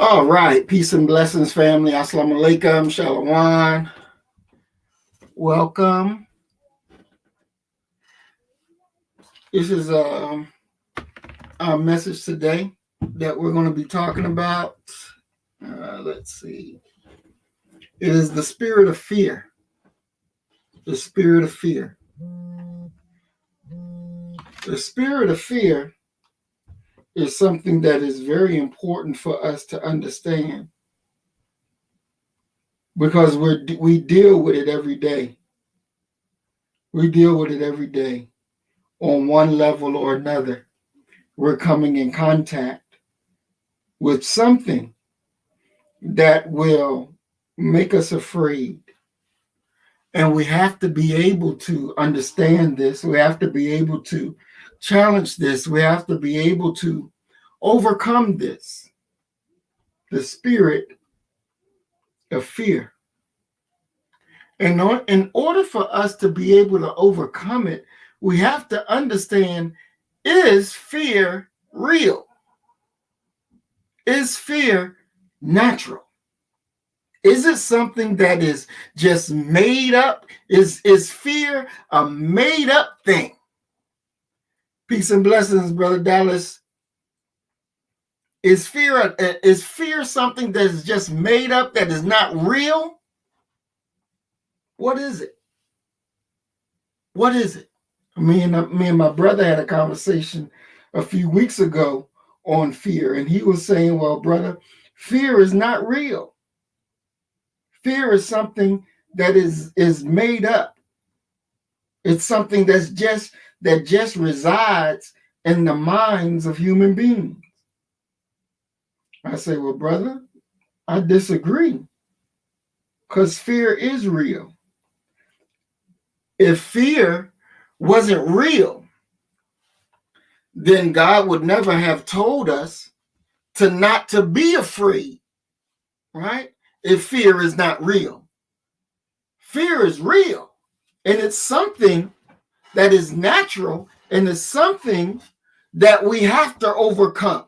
All right, peace and blessings, family. Assalamu alaikum, shalom. Welcome. This is our message today that we're going to be talking about. Let's see. It is the spirit of fear. The spirit of fear. The spirit of fear is something that is very important for us to understand because we deal with it every day. We deal with it every day on one level or another. We're coming in contact with something that will make us afraid. And we have to be able to understand this. We have to be able to challenge this. We have to be able to overcome this. The spirit of fear. And in order for us to be able to overcome it, we have to understand, is fear real? Is fear natural? Is it something that is just made up? Is fear a made up thing? Peace and blessings, Brother Dallas. Is fear something that is just made up, that is not real? What is it? What is it? Me and my brother had a conversation a few weeks ago on fear, and he was saying, well, brother, fear is not real. Fear is something that is made up. It's something that just resides in the minds of human beings. I say, well, brother, I disagree, because fear is real. If fear wasn't real, then God would never have told us not to be afraid, right? If fear is not real. Fear is real, and it's something that is natural, and it's something that we have to overcome.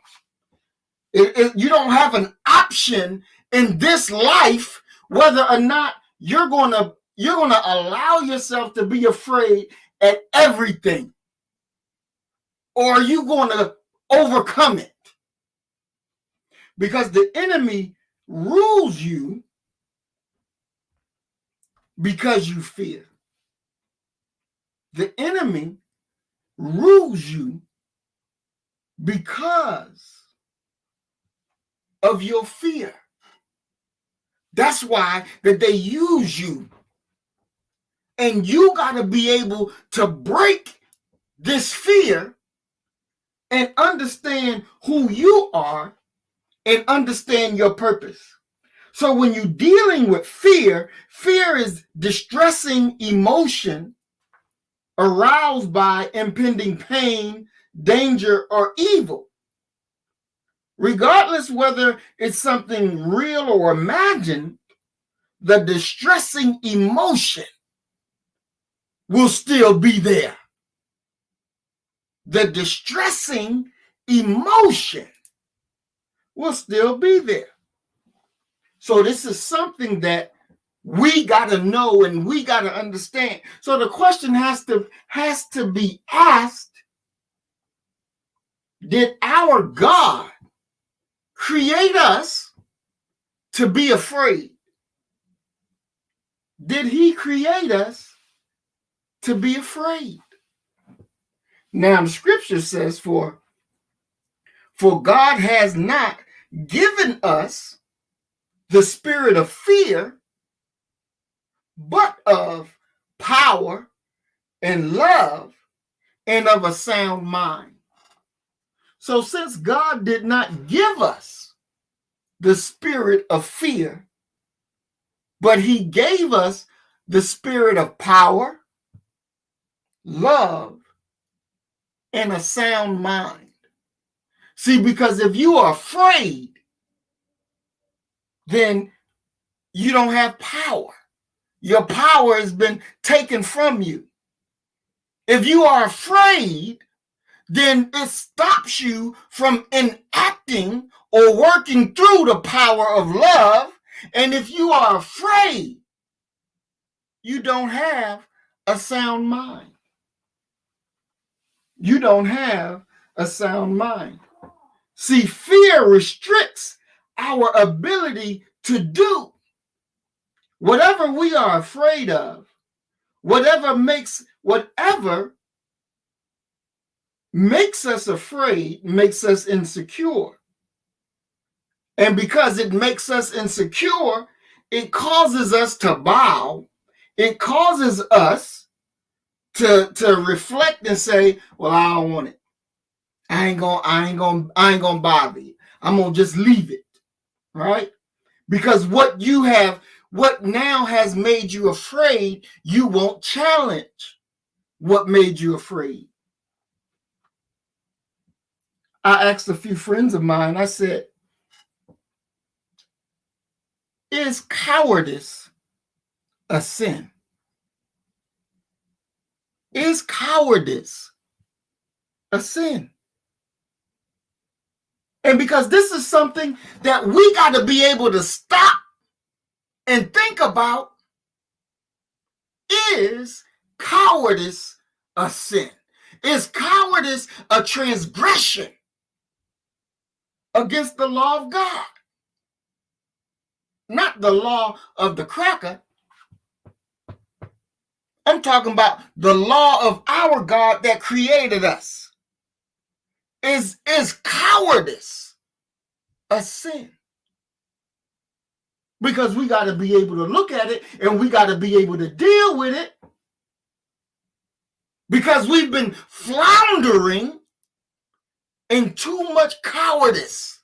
You don't have an option in this life whether or not you're gonna allow yourself to be afraid at everything, or are you gonna overcome it? Because the enemy rules you because you fear. The enemy rules you because of your fear. That's why that they use you. And you got to be able to break this fear and understand who you are and understand your purpose. So when you're dealing with fear, fear is distressing emotion aroused by impending pain, danger, or evil. Regardless whether it's something real or imagined, the distressing emotion will still be there. The distressing emotion will still be there. So this is something that we got to know and we got to understand. So the question has to be asked, did our God create us to be afraid? Did he create us to be afraid? Now the scripture says, for God has not given us the spirit of fear, but of power and love and of a sound mind. So since God did not give us the spirit of fear, but he gave us the spirit of power, love, and a sound mind. See, because if you are afraid, then you don't have power. Your power has been taken from you. If you are afraid, then it stops you from enacting or working through the power of love. And if you are afraid, you don't have a sound mind. You don't have a sound mind. See, fear restricts our ability to do whatever we are afraid of, whatever makes us afraid, makes us insecure. And because it makes us insecure, it causes us to bow. It causes us to reflect and say, well, I don't want it. I ain't gonna bother you. I'm gonna just leave it. Right? Because what now has made you afraid, you won't challenge what made you afraid. I asked a few friends of mine, I said, is cowardice a sin? Is cowardice a sin? And because this is something that we got to be able to stop and think about, is cowardice a sin? Is cowardice a transgression against the law of God? Not the law of the cracker. I'm talking about the law of our God that created us. Is cowardice a sin? Because we got to be able to look at it and we got to be able to deal with it. Because we've been floundering in too much cowardice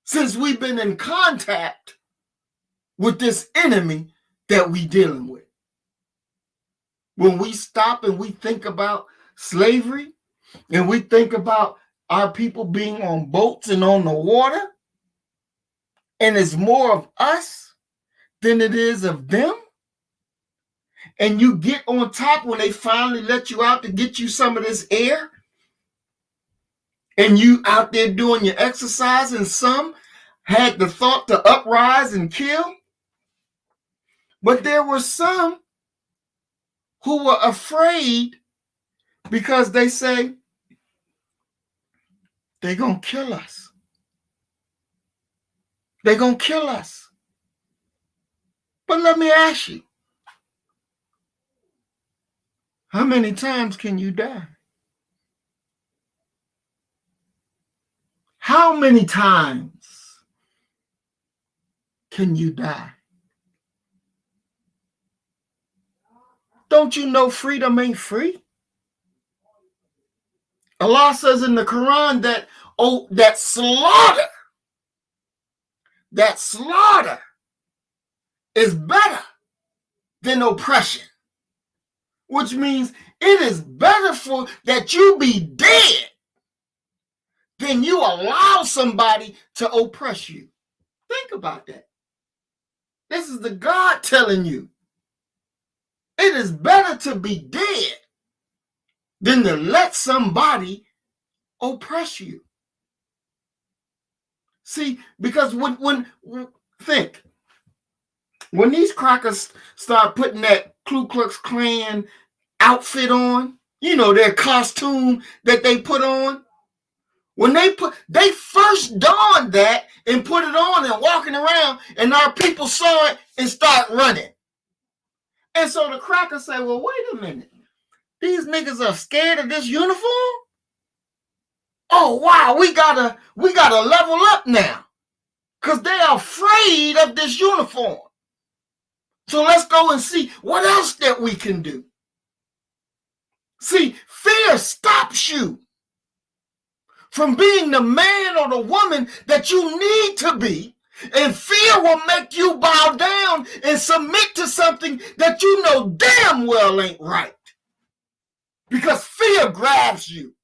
since we've been in contact with this enemy that we're dealing with. When we stop and we think about slavery and we think about our people being on boats and on the water, and it's more of us than it is of them, and you get on top when they finally let you out to get you some of this air, and you out there doing your exercise, and some had the thought to uprise and kill, but there were some who were afraid because they say, they're going to kill us. They're going to kill us. But let me ask you, how many times can you die? How many times can you die? Don't you know freedom ain't free? Allah says in the Quran that slaughter is better than oppression, which means it is better for that you be dead than you allow somebody to oppress you. Think about that. This is the God telling you. It is better to be dead than to let somebody oppress you. See, because when these crackers start putting that Ku Klux Klan outfit on, you know, their costume that they put on, when they first donned that and put it on and walking around, and our people saw it and start running. And so the crackers say, well, wait a minute. These niggas are scared of this uniform? Oh, wow, we gotta level up now. Because they are afraid of this uniform. So let's go and see what else that we can do. See, fear stops you from being the man or the woman that you need to be. And fear will make you bow down and submit to something that you know damn well ain't right. Because fear grabs you.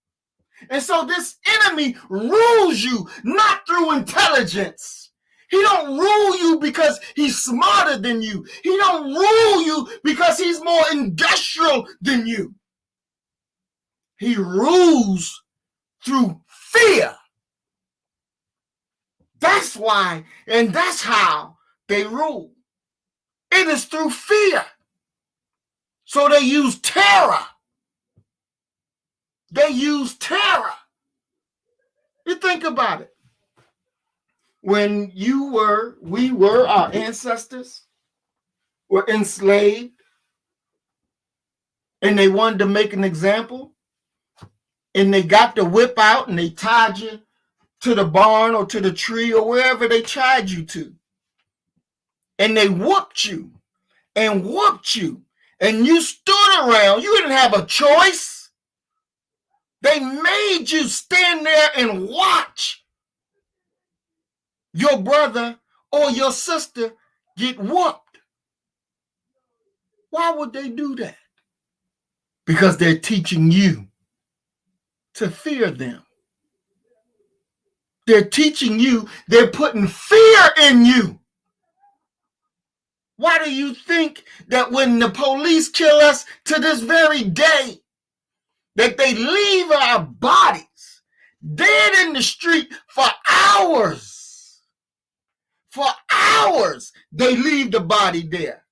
And so this enemy rules you not through intelligence. He don't rule you because he's smarter than you. He don't rule you because he's more industrial than you. He rules through fear. why, and that's how they rule. It is through fear. So they use terror. They use terror. You think about it. When our ancestors were enslaved, and they wanted to make an example, and they got the whip out and they tied you to the barn or to the tree or wherever they tied you to. And they whooped you and whooped you. And you stood around. You didn't have a choice. They made you stand there and watch your brother or your sister get whooped. Why would they do that? Because they're teaching you to fear them. They're teaching you, they're putting fear in you. Why do you think that when the police kill us to this very day, that they leave our bodies dead in the street for hours? For hours, they leave the body there.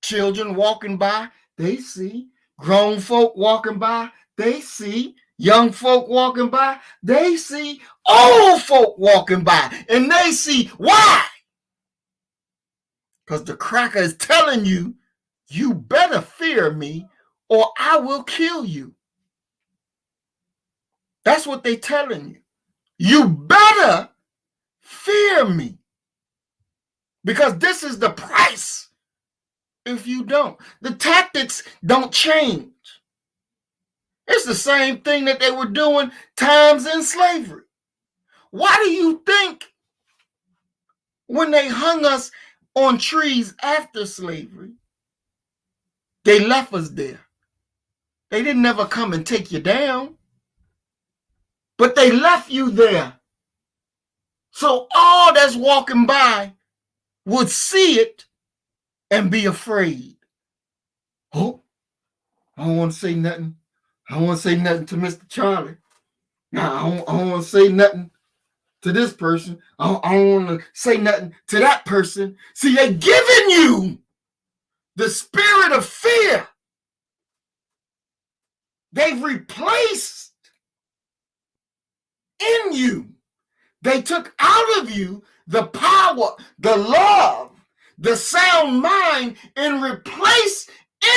Children walking by, they see. Grown folk walking by, they see. Young folk walking by, they see. Old folk walking by, and they see. Why? Because the cracker is telling you, you better fear me or I will kill you. That's what they're telling you. You better fear me. Because this is the price if you don't. The tactics don't change. It's the same thing that they were doing times in slavery. Why do you think when they hung us on trees after slavery, they left us there? They didn't ever come and take you down, but they left you there. So all that's walking by would see it and be afraid. Oh, I don't want to say nothing. I don't want to say nothing to Mr. Charlie. Now, I don't want to say nothing to this person. I don't want to say nothing to that person. See, they're giving you the spirit of fear. They've replaced in you. They took out of you the power, the love, the sound mind, and replaced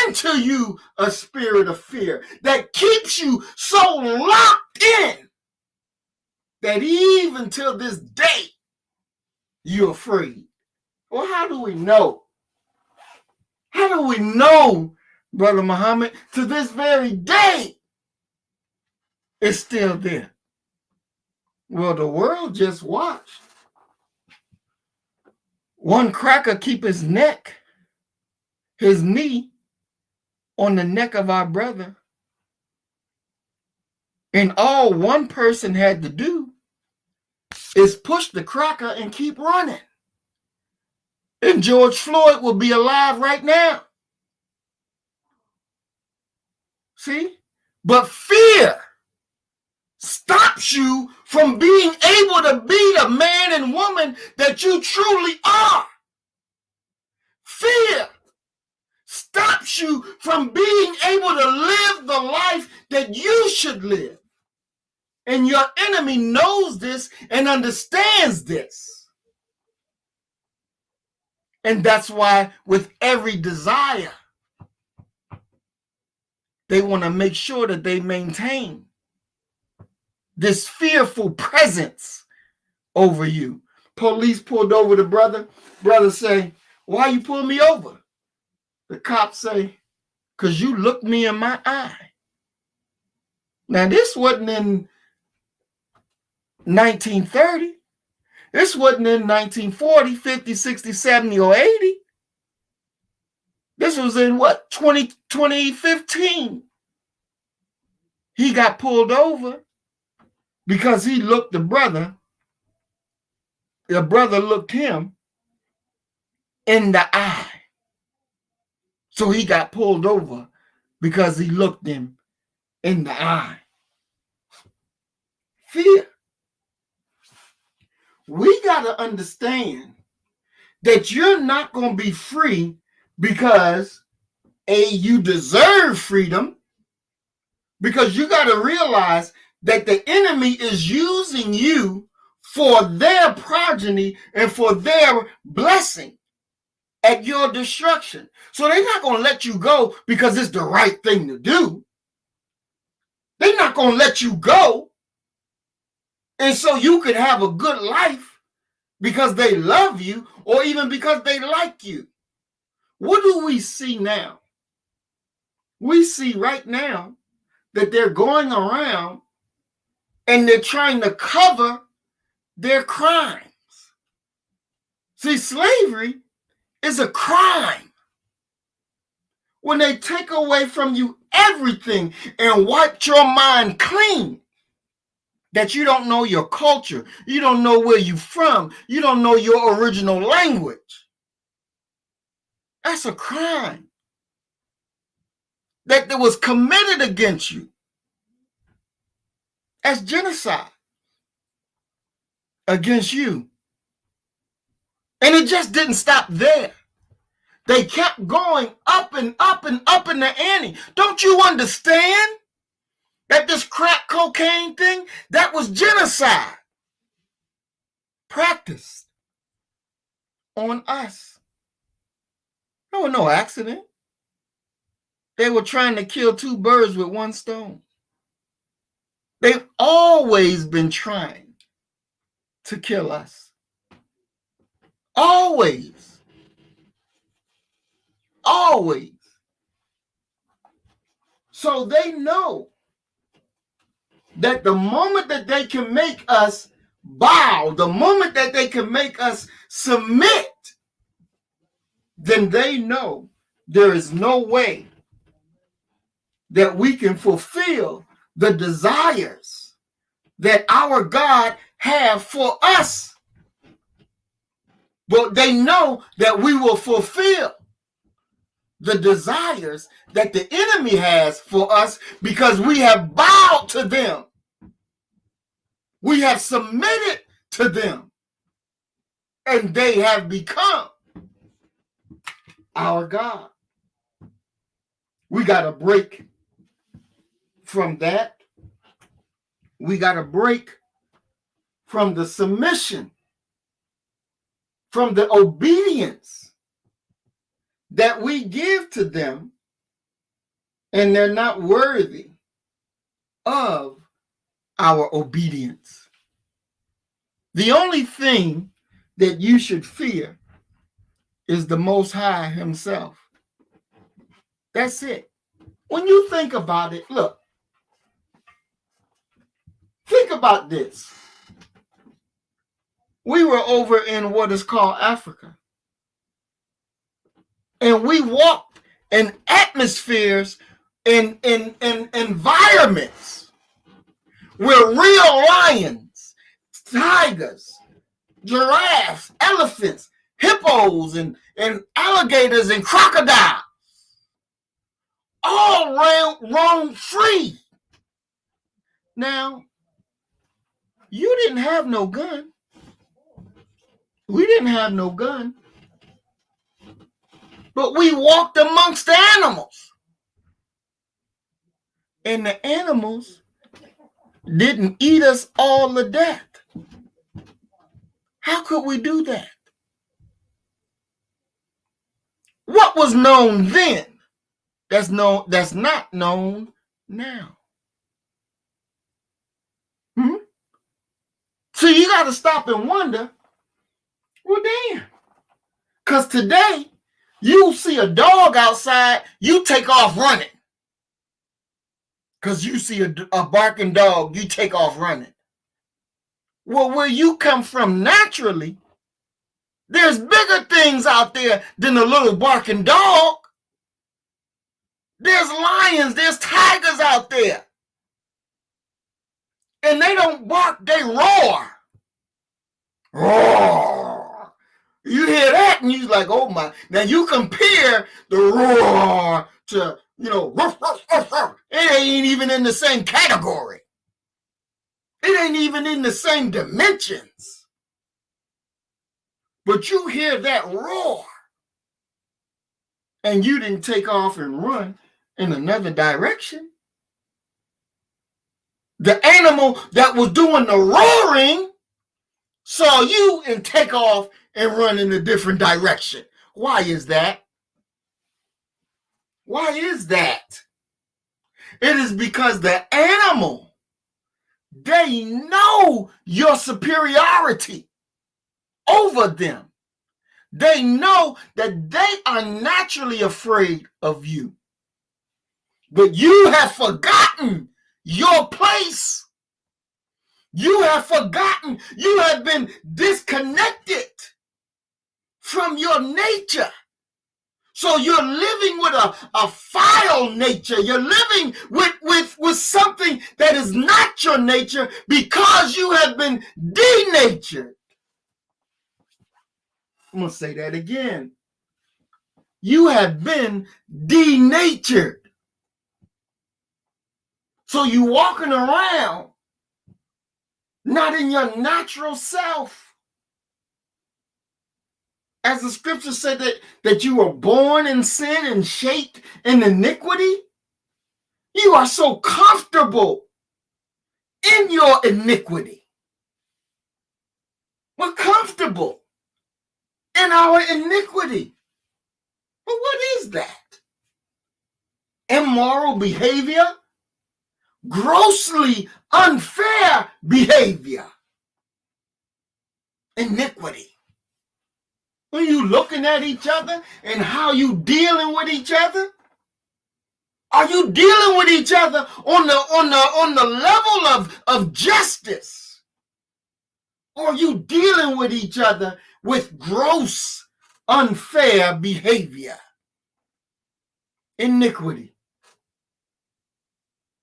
into you a spirit of fear that keeps you so locked in that even till this day, you're afraid. Well, how do we know? How do we know, Brother Muhammad, to this very day, it's still there? Well, the world just watched. One cracker keep his neck, his knee, on the neck of our brother. And all one person had to do is push the cracker and keep running. And George Floyd will be alive right now. See? But fear stops you from being able to be the man and woman that you truly are. Fear stops you from being able to live the life that you should live. And your enemy knows this and understands this. And that's why with every desire, they want to make sure that they maintain this fearful presence over you. Police pulled over the brother. Brother say, why you pull me over? The cop say, because you looked me in my eye. Now, this wasn't in 1930. This wasn't in 1940, 50, 60, 70, or 80. This was in what, 2015. He got pulled over because he looked the brother looked him in the eye. So he got pulled over because he looked him in the eye. Fear. we got to understand that you're not going to be free because you deserve freedom, because you got to realize that the enemy is using you for their progeny and for their blessing at your destruction. So they're not going to let you go because it's the right thing to do. They're not going to let you go and so you could have a good life because they love you or even because they like you. What do we see now? We see right now that they're going around and they're trying to cover their crimes. See, slavery is a crime. When they take away from you everything and wipe your mind clean, that you don't know your culture, you don't know where you're from, you don't know your original language. That's a crime that was committed against you as genocide against you. And it just didn't stop there. They kept going up and up and up in the ante. Don't you understand that this crack cocaine thing, that was genocide practiced on us? There was no accident. They were trying to kill two birds with one stone. They've always been trying to kill us. Always. Always. So they know that the moment that they can make us bow, the moment that they can make us submit, then they know there is no way that we can fulfill the desires that our God has for us. But they know that we will fulfill the desires that the enemy has for us because we have bowed to them. We have submitted to them. And they have become our God. We got to break from that. We got to break from the submission, from the obedience that we give to them, and they're not worthy of our obedience. The only thing that you should fear is the Most High himself. That's it. When you think about it, look, think about this. We were over in what is called Africa, and we walked in atmospheres, in environments where real lions, tigers, giraffes, elephants, hippos, and alligators and crocodiles all roam free. Now, you didn't have no gun. We didn't have no gun. But we walked amongst the animals. And the animals didn't eat us all to death. How could we do that? What was known then that's not known now? So you got to stop and wonder, well, damn. Because today, you see a dog outside, you take off running. Because you see a barking dog, you take off running. Well, where you come from naturally, there's bigger things out there than a little barking dog. There's lions, there's tigers out there. And they don't bark, they roar. Roar. You hear that and you're like, oh my. Now you compare the roar to, ruff, ruff, ruff, ruff. It ain't even in the same category. It ain't even in the same dimensions. but you hear that roar and you didn't take off and run in another direction. The animal that was doing the roaring saw you and take off and run in a different direction. Why is that? Why is that? It is because the animal, they know your superiority over them. They know that they are naturally afraid of you. But you have forgotten your place. You have forgotten. You have been disconnected from your nature. So you're living with a foul nature. You're living with something that is not your nature because you have been denatured. I'm going to say that again. You have been denatured. So you walking around not in your natural self. As the scripture said that you were born in sin and shaped in iniquity, you are so comfortable in your iniquity. We're comfortable in our iniquity. But what is that? Immoral behavior? Grossly unfair behavior. Iniquity. When you looking at each other and how you dealing with each other? Are you dealing with each other on the level of justice? Or are you dealing with each other with gross, unfair behavior? Iniquity.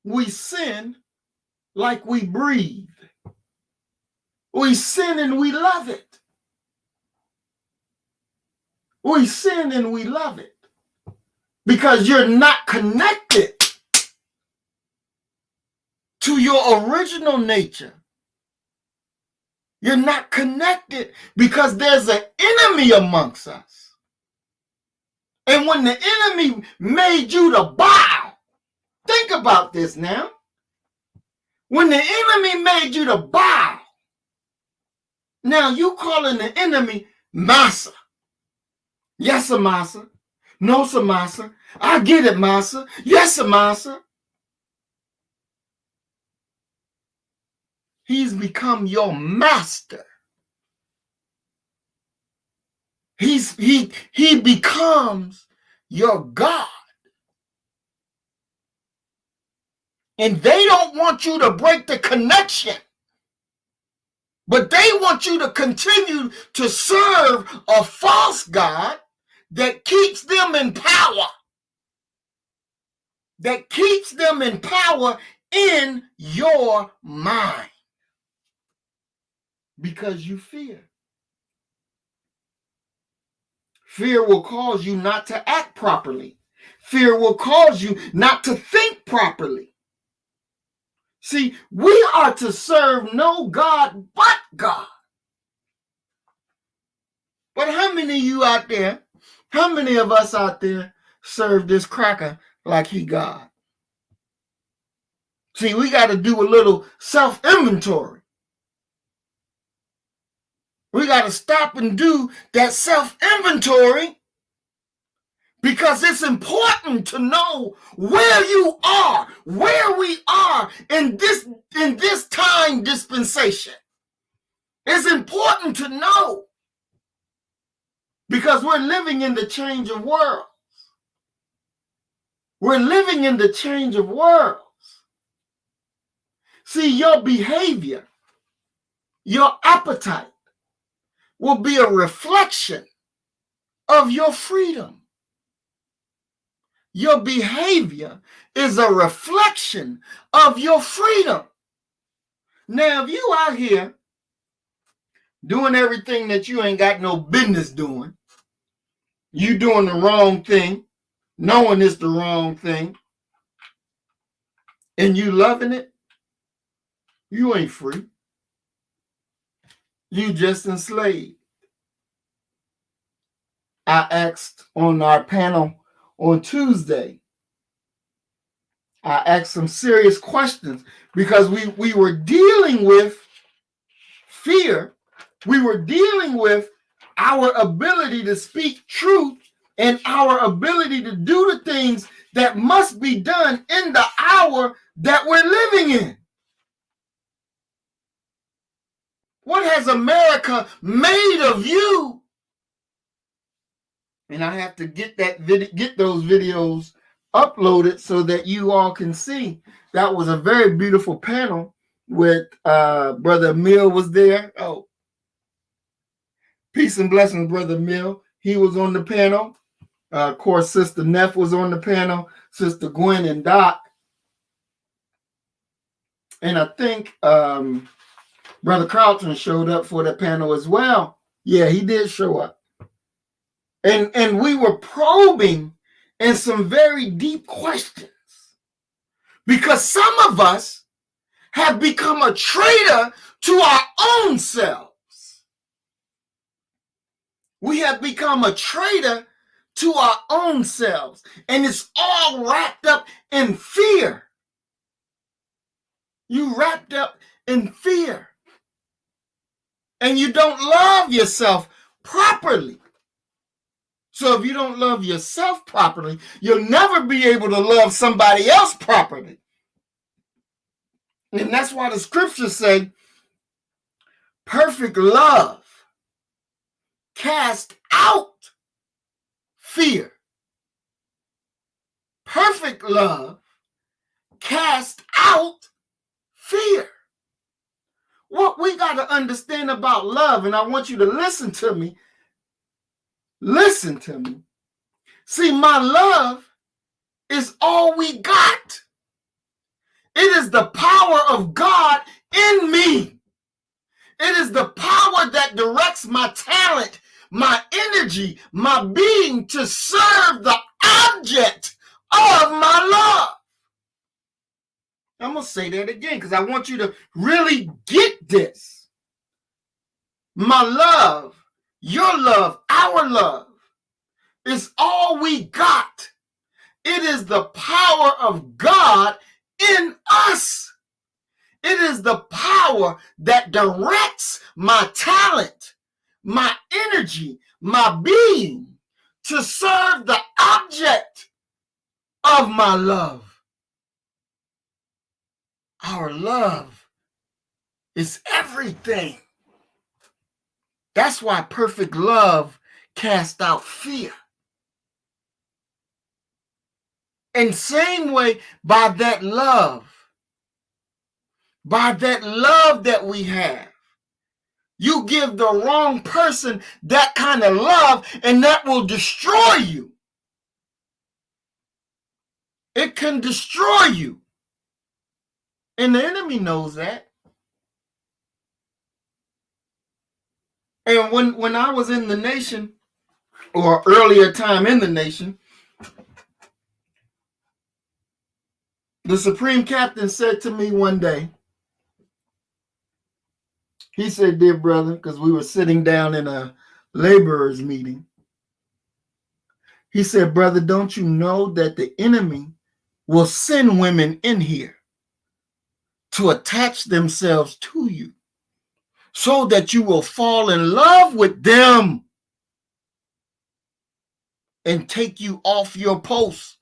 We sin like we breathe. We sin and we love it. We sin and we love it because you're not connected to your original nature. You're not connected because there's an enemy amongst us. And when the enemy made you to bow, think about this now. When the enemy made you to bow, now you calling the enemy Massa. Yes, sir, Massa. No, sir, Massa. I get it, Massa. Yes, sir, Massa. He's become your master. He becomes your God. And they don't want you to break the connection. But they want you to continue to serve a false God that keeps them in power. That keeps them in power in your mind. Because you fear. Fear will cause you not to act properly. Fear will cause you not to think properly. See, we are to serve no God but God. But how many of you out there, how many of us out there serve this cracker like he God? See, we got to do a little self-inventory. We got to stop and do that self-inventory because it's important to know where you are, where we are in this time dispensation. It's important to know because we're living in the change of worlds. We're living in the change of worlds. See, your behavior, your appetite will be a reflection of your freedom. Your behavior is a reflection of your freedom. Now, if you out here doing everything that you ain't got no business doing, you doing the wrong thing, knowing it's the wrong thing, and you loving it, you ain't free. You just enslaved. I asked on our panel on Tuesday, I asked some serious questions because we were dealing with fear. We were dealing with our ability to speak truth and our ability to do the things that must be done in the hour that we're living in. What has America made of you? And I have to get those videos uploaded so that you all can see. That was a very beautiful panel with Brother Mill was there. Oh, peace and blessings, Brother Mill. He was on the panel. Of course, Sister Neff was on the panel, Sister Gwen and Doc. And I think Brother Carlton showed up for the panel as well. Yeah, he did show up. And we were probing in some very deep questions because some of us have become a traitor to our own selves. We have become a traitor to our own selves, and it's all wrapped up in fear. You wrapped up in fear, and you don't love yourself properly. So if you don't love yourself properly, you'll never be able to love somebody else properly. And that's why the scriptures say, perfect love casts out fear. Perfect love casts out fear. What we got to understand about love, and I want you to listen to me. Listen to me. See, my love is all we got. It is the power of God in me. It is the power that directs my talent, my energy, my being to serve the object of my love. I'm going to say that again because I want you to really get this. My love, your love, our love is all we got. It is the power of God in us. It is the power that directs my talent, my energy, my being to serve the object of my love. Our love is everything. That's why perfect love casts out fear. And same way, by that love that we have, you give the wrong person that kind of love and that will destroy you. It can destroy you. And the enemy knows that. And when I was in the nation, or earlier time in the nation, the Supreme Captain said to me one day, he said, dear brother, because we were sitting down in a laborers meeting. He said, brother, don't you know that the enemy will send women in here to attach themselves to you so that you will fall in love with them and take you off your post?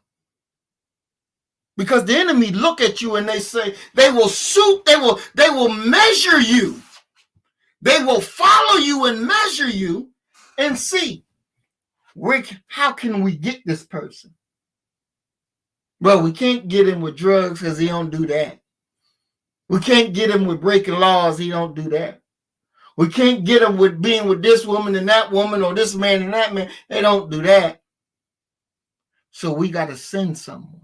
Because the enemy look at you and they say, they will measure you. They will follow you and measure you and see, how can we get this person? Well, we can't get him with drugs because he don't do that. We can't get him with breaking laws. He don't do that. We can't get him with being with this woman and that woman or this man and that man. They don't do that. So we got to send someone.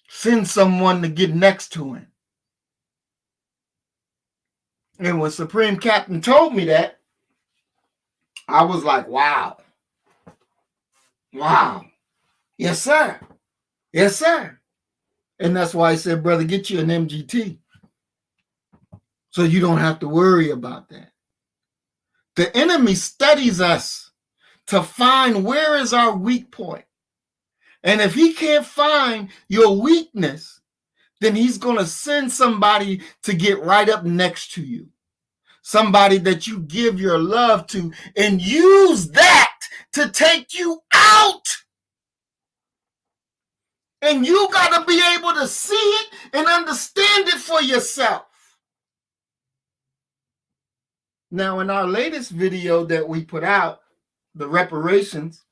Send someone to get next to him. And when Supreme Captain told me that, I was like, wow. Wow. Yes, sir. Yes, sir. And that's why I said, brother, get you an MGT. So you don't have to worry about that. The enemy studies us to find where is our weak point. And if he can't find your weakness, then he's going to send somebody to get right up next to you. Somebody that you give your love to and use that to take you out. And you got to be able to see it and understand it for yourself. Now, in our latest video that we put out, the reparations,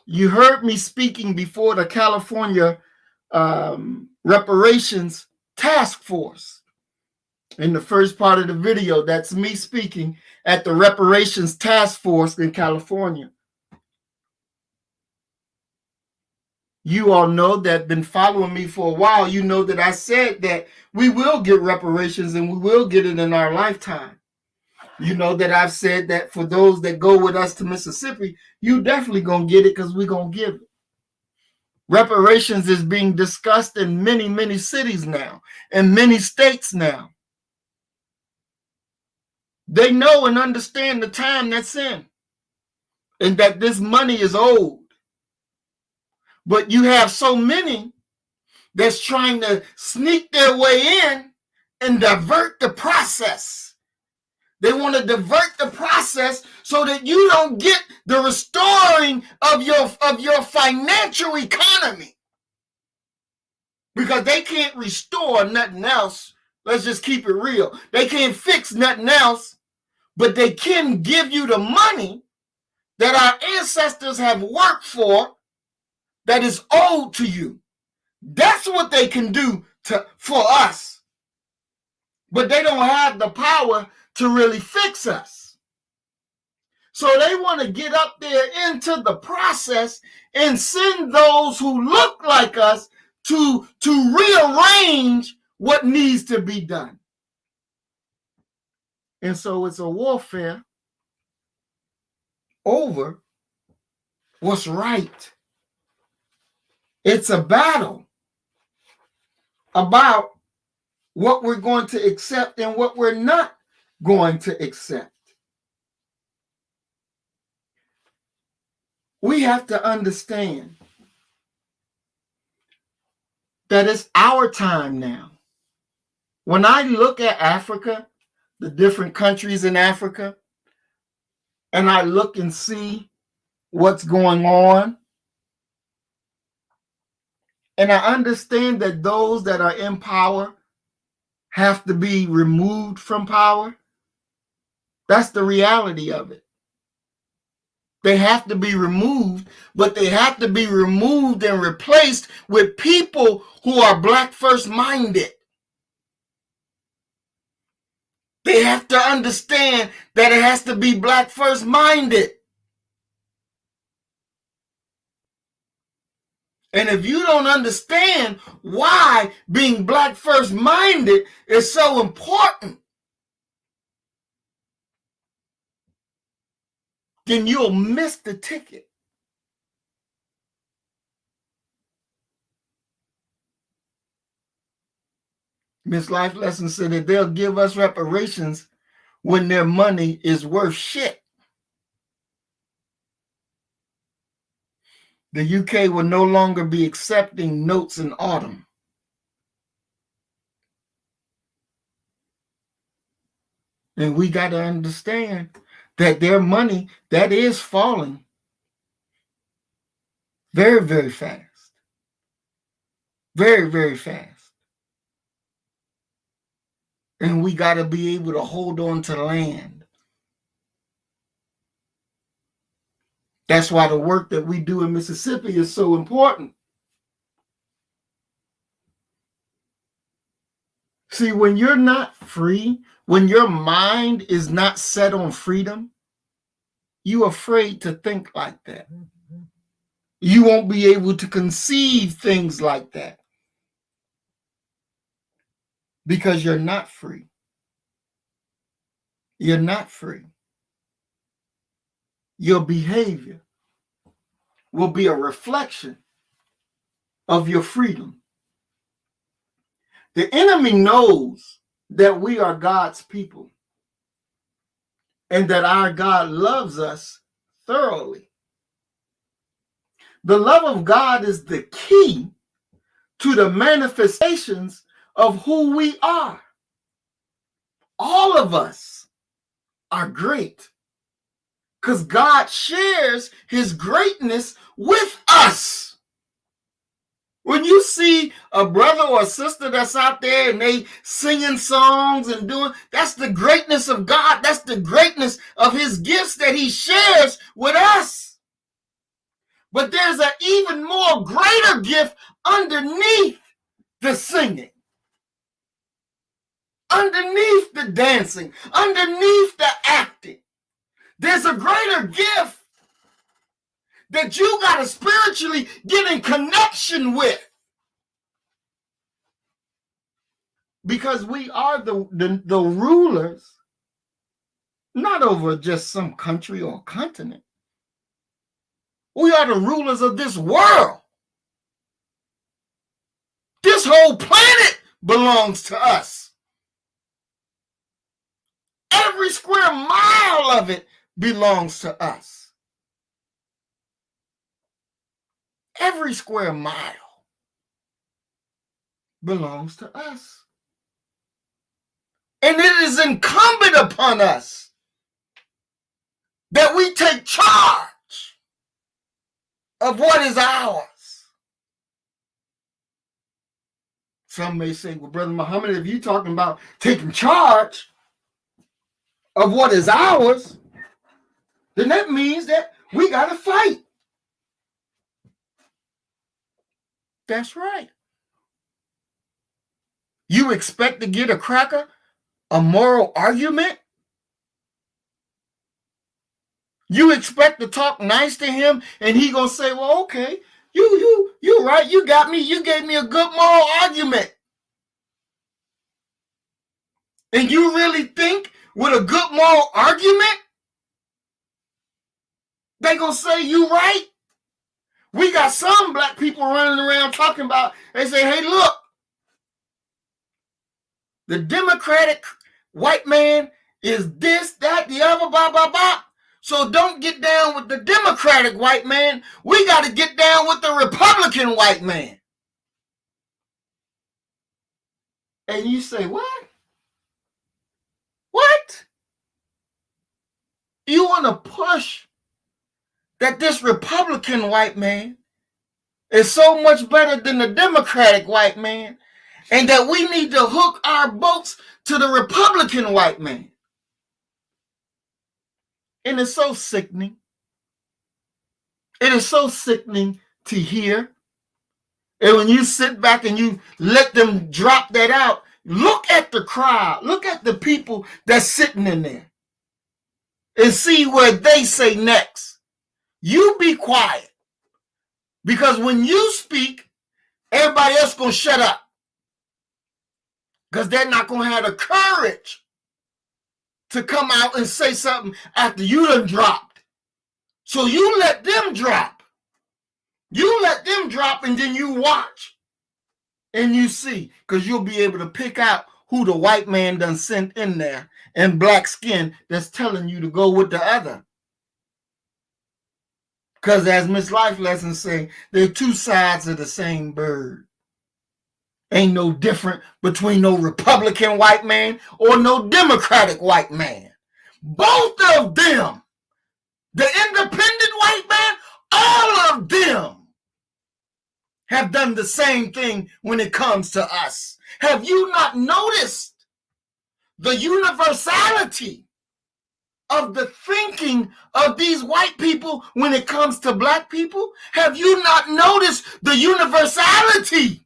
you heard me speaking before the California reparations task force. In the first part of the video, that's me speaking at the reparations task force in California. You all know that been following me for a while. You know that I said that we will get reparations and we will get it in our lifetime. You know that I've said that for those that go with us to Mississippi, you definitely going to get it because we're going to give it. Reparations is being discussed in many, many cities now, and many states now. They know and understand the time that's in, and that this money is owed. But you have so many that's trying to sneak their way in and divert the process. They want to divert the process so that you don't get the restoring of your financial economy. Because they can't restore nothing else. Let's just keep it real. They can't fix nothing else, but they can give you the money that our ancestors have worked for that is owed to you. That's what they can do for us. But they don't have the power to really fix us. So they want to get up there into the process and send those who look like us to rearrange what needs to be done. And so it's a warfare over what's right. It's a battle about what we're going to accept and what we're not going to accept. We have to understand that it's our time now. When I look at Africa, the different countries in Africa, and I look and see what's going on, and I understand that those that are in power have to be removed from power, that's the reality of it. They have to be removed, but they have to be removed and replaced with people who are Black first minded. They have to understand that it has to be Black first minded. And if you don't understand why being Black first minded is so important, then you'll miss the ticket. Miss Life Lesson said that they'll give us reparations when their money is worth shit. The UK will no longer be accepting notes in autumn. And we got to understand that their money, that is falling very, very fast. Very, very fast. And we got to be able to hold on to land. That's why the work that we do in Mississippi is so important. See, when you're not free, when your mind is not set on freedom, you're afraid to think like that. You won't be able to conceive things like that because you're not free. You're not free. Your behavior will be a reflection of your freedom. The enemy knows that we are God's people. and that our God loves us thoroughly. The love of God is the key to the manifestations of who we are. All of us are great because God shares his greatness with us. When you see a brother or a sister that's out there and they singing songs and doing, that's the greatness of God. That's the greatness of his gifts that he shares with us. But there's an even more greater gift underneath the singing, underneath the dancing, underneath the acting. There's a greater gift that you got to spiritually get in connection with. Because we are the rulers, not over just some country or continent. We are the rulers of this world. This whole planet belongs to us. Every square mile of it belongs to us. Every square mile belongs to us. And it is incumbent upon us that we take charge of what is ours. Some may say, well, Brother Muhammad, if you're talking about taking charge of what is ours, then that means that we got to fight. That's right. You expect to get a cracker a moral argument? You expect to talk nice to him and he gonna say, well, okay, you right, you got me, you gave me a good moral argument. And you really think with a good moral argument, they gonna say you right? We got some black people running around talking about, they say, hey, look, the Democratic white man is this, that, the other, blah, blah, blah. So don't get down with the Democratic white man. We got to get down with the Republican white man. And you say, what? What? You want to push that this Republican white man is so much better than the Democratic white man, and that we need to hook our boats to the Republican white man. And it's so sickening. It is so sickening to hear. And when you sit back and you let them drop that out, look at the crowd. Look at the people that's sitting in there. And see what they say next. You be quiet. Because when you speak, everybody else going to shut up. Because they're not going to have the courage to come out and say something after you done dropped. So you let them drop. You let them drop and then you watch. And you see. Because you'll be able to pick out who the white man done sent in there in black skin that's telling you to go with the other. Because as Miss Life Lessons say, they're two sides of the same bird. Ain't no different between no Republican white man or no Democratic white man. Both of them, the independent white man, all of them have done the same thing when it comes to us. Have you not noticed the universality of the thinking of these white people when it comes to black people? Have you not noticed the universality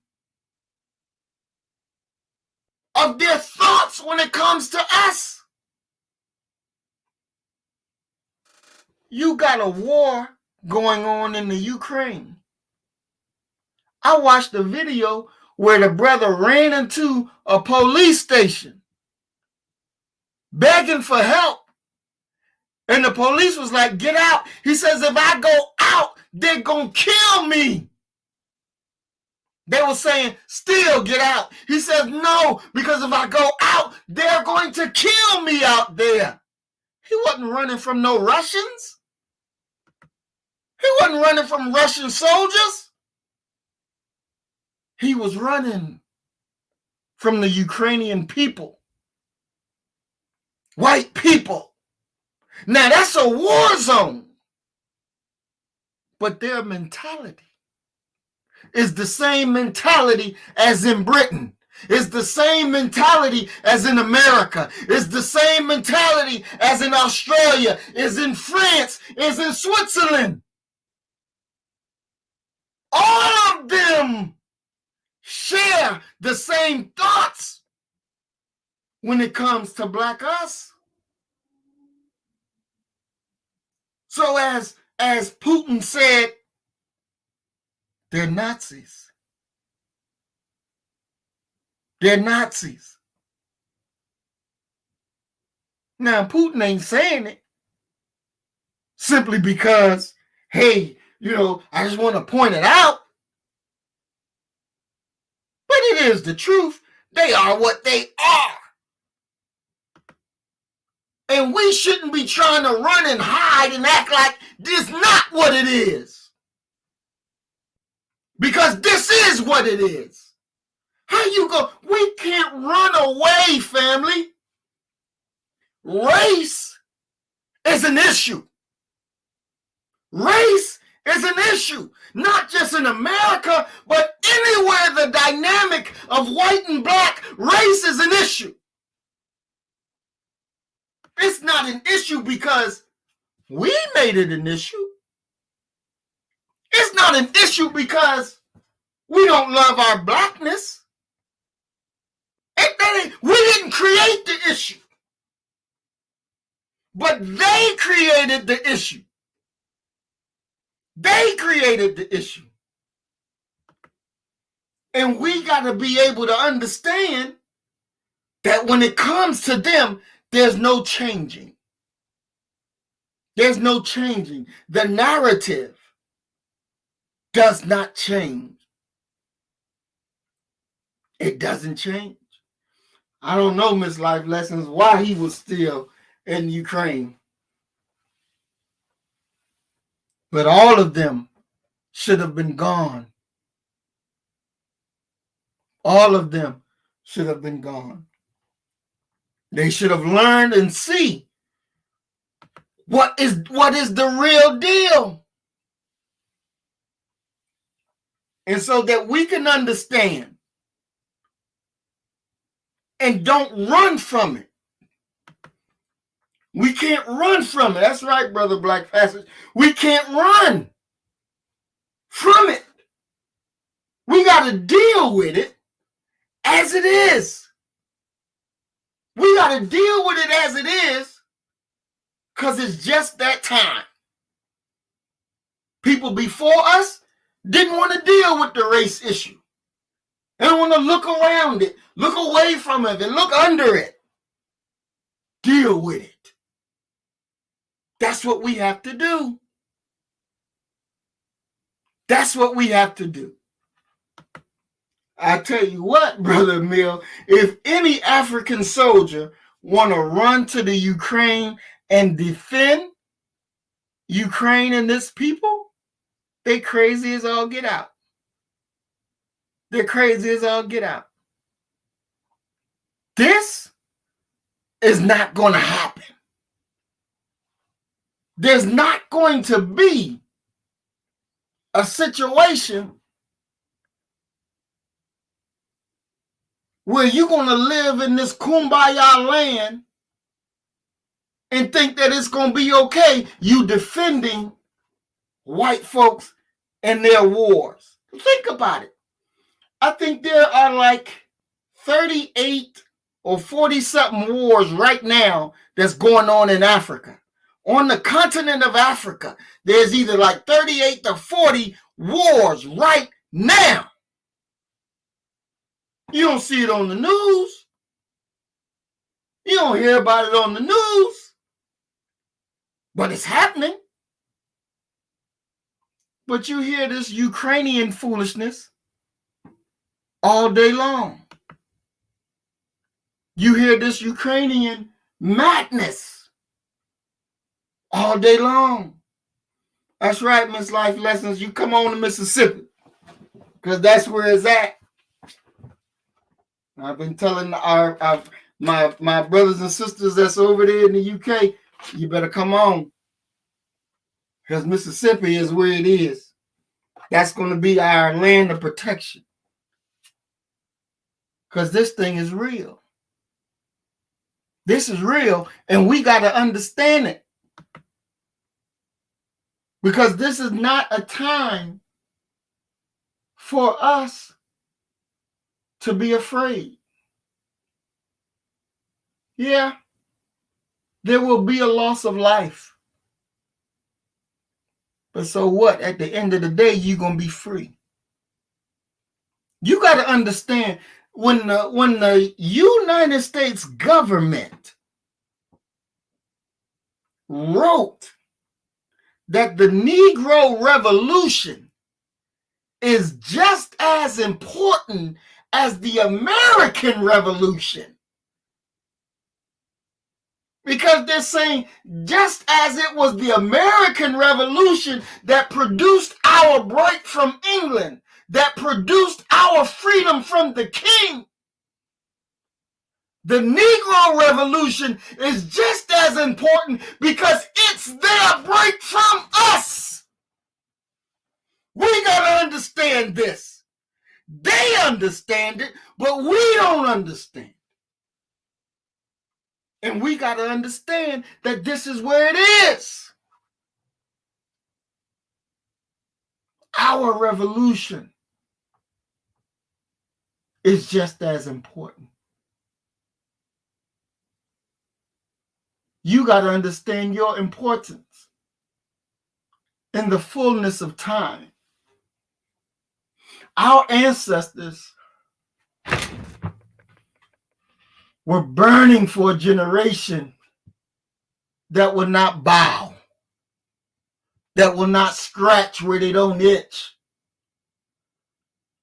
of their thoughts when it comes to us? You got a war going on in the Ukraine. I watched a video where the brother ran into a police station begging for help. And the police was like, get out. He says, if I go out, they're going to kill me. They were saying, still get out. He says, no, because if I go out, they're going to kill me out there. He wasn't running from no Russians. He wasn't running from Russian soldiers. He was running from the Ukrainian people. White people. Now that's a war zone. But their mentality is the same mentality as in Britain. It's the same mentality as in America. It's the same mentality as in Australia, is in France, is in Switzerland. All of them share the same thoughts when it comes to Black us. So as Putin said, they're Nazis. They're Nazis. Now, Putin ain't saying it simply because, hey, I just want to point it out. But it is the truth. They are what they are. And we shouldn't be trying to run and hide and act like this is not what it is. Because this is what it is. How you go? We can't run away, family. Race is an issue. Race is an issue, not just in America, but anywhere the dynamic of white and black, race is an issue. It's not an issue because we made it an issue. It's not an issue because we don't love our blackness. We didn't create the issue. But they created the issue. They created the issue. And we got to be able to understand that when it comes to them, there's no changing. There's no changing. The narrative does not change. It doesn't change. I don't know, Miss Life Lessons, why he was still in Ukraine. But all of them should have been gone. All of them should have been gone. They should have learned and see what is the real deal. And so that we can understand and don't run from it. We can't run from it. That's right, Brother Black Passage. We can't run from it. We got to deal with it as it is. We got to deal with it as it is because it's just that time. People before us didn't want to deal with the race issue. They don't want to look around it, look away from it, and look under it. Deal with it. That's what we have to do. That's what we have to do. I tell you what, Brother Mill, if any African soldier want to run to the Ukraine and defend Ukraine and its people, they crazy as all get out. They're crazy as all get out. This is not going to happen. There's not going to be a situation where you're going to live in this kumbaya land and think that it's going to be okay, you defending white folks and their wars. Think about it. I think there are like 38 or 40-something wars right now that's going on in Africa. On the continent of Africa, there's either like 38 to 40 wars right now. You don't see it on the news. You don't hear about it on the news. But it's happening. But you hear this Ukrainian foolishness all day long. You hear this Ukrainian madness all day long. That's right, Miss Life Lessons. You come on to Mississippi because that's where it's at. I've been telling my brothers and sisters that's over there in the UK, you better come on because Mississippi is where it is. That's going to be our land of protection because this thing is real. This is real, and we got to understand it because this is not a time for us to be afraid. Yeah, there will be a loss of life. But so what? At the end of the day, you're going to be free. You got to understand, when the United States government wrote that the Negro Revolution is just as important as the American Revolution, because they're saying just as it was the American Revolution that produced our break from England, that produced our freedom from the king, the Negro Revolution is just as important because it's their break from us. We got to understand this. They understand it, but we don't understand. And we got to understand that this is where it is. Our revolution is just as important. You got to understand your importance in the fullness of time. Our ancestors were burning for a generation that will not bow, that will not scratch where they don't itch.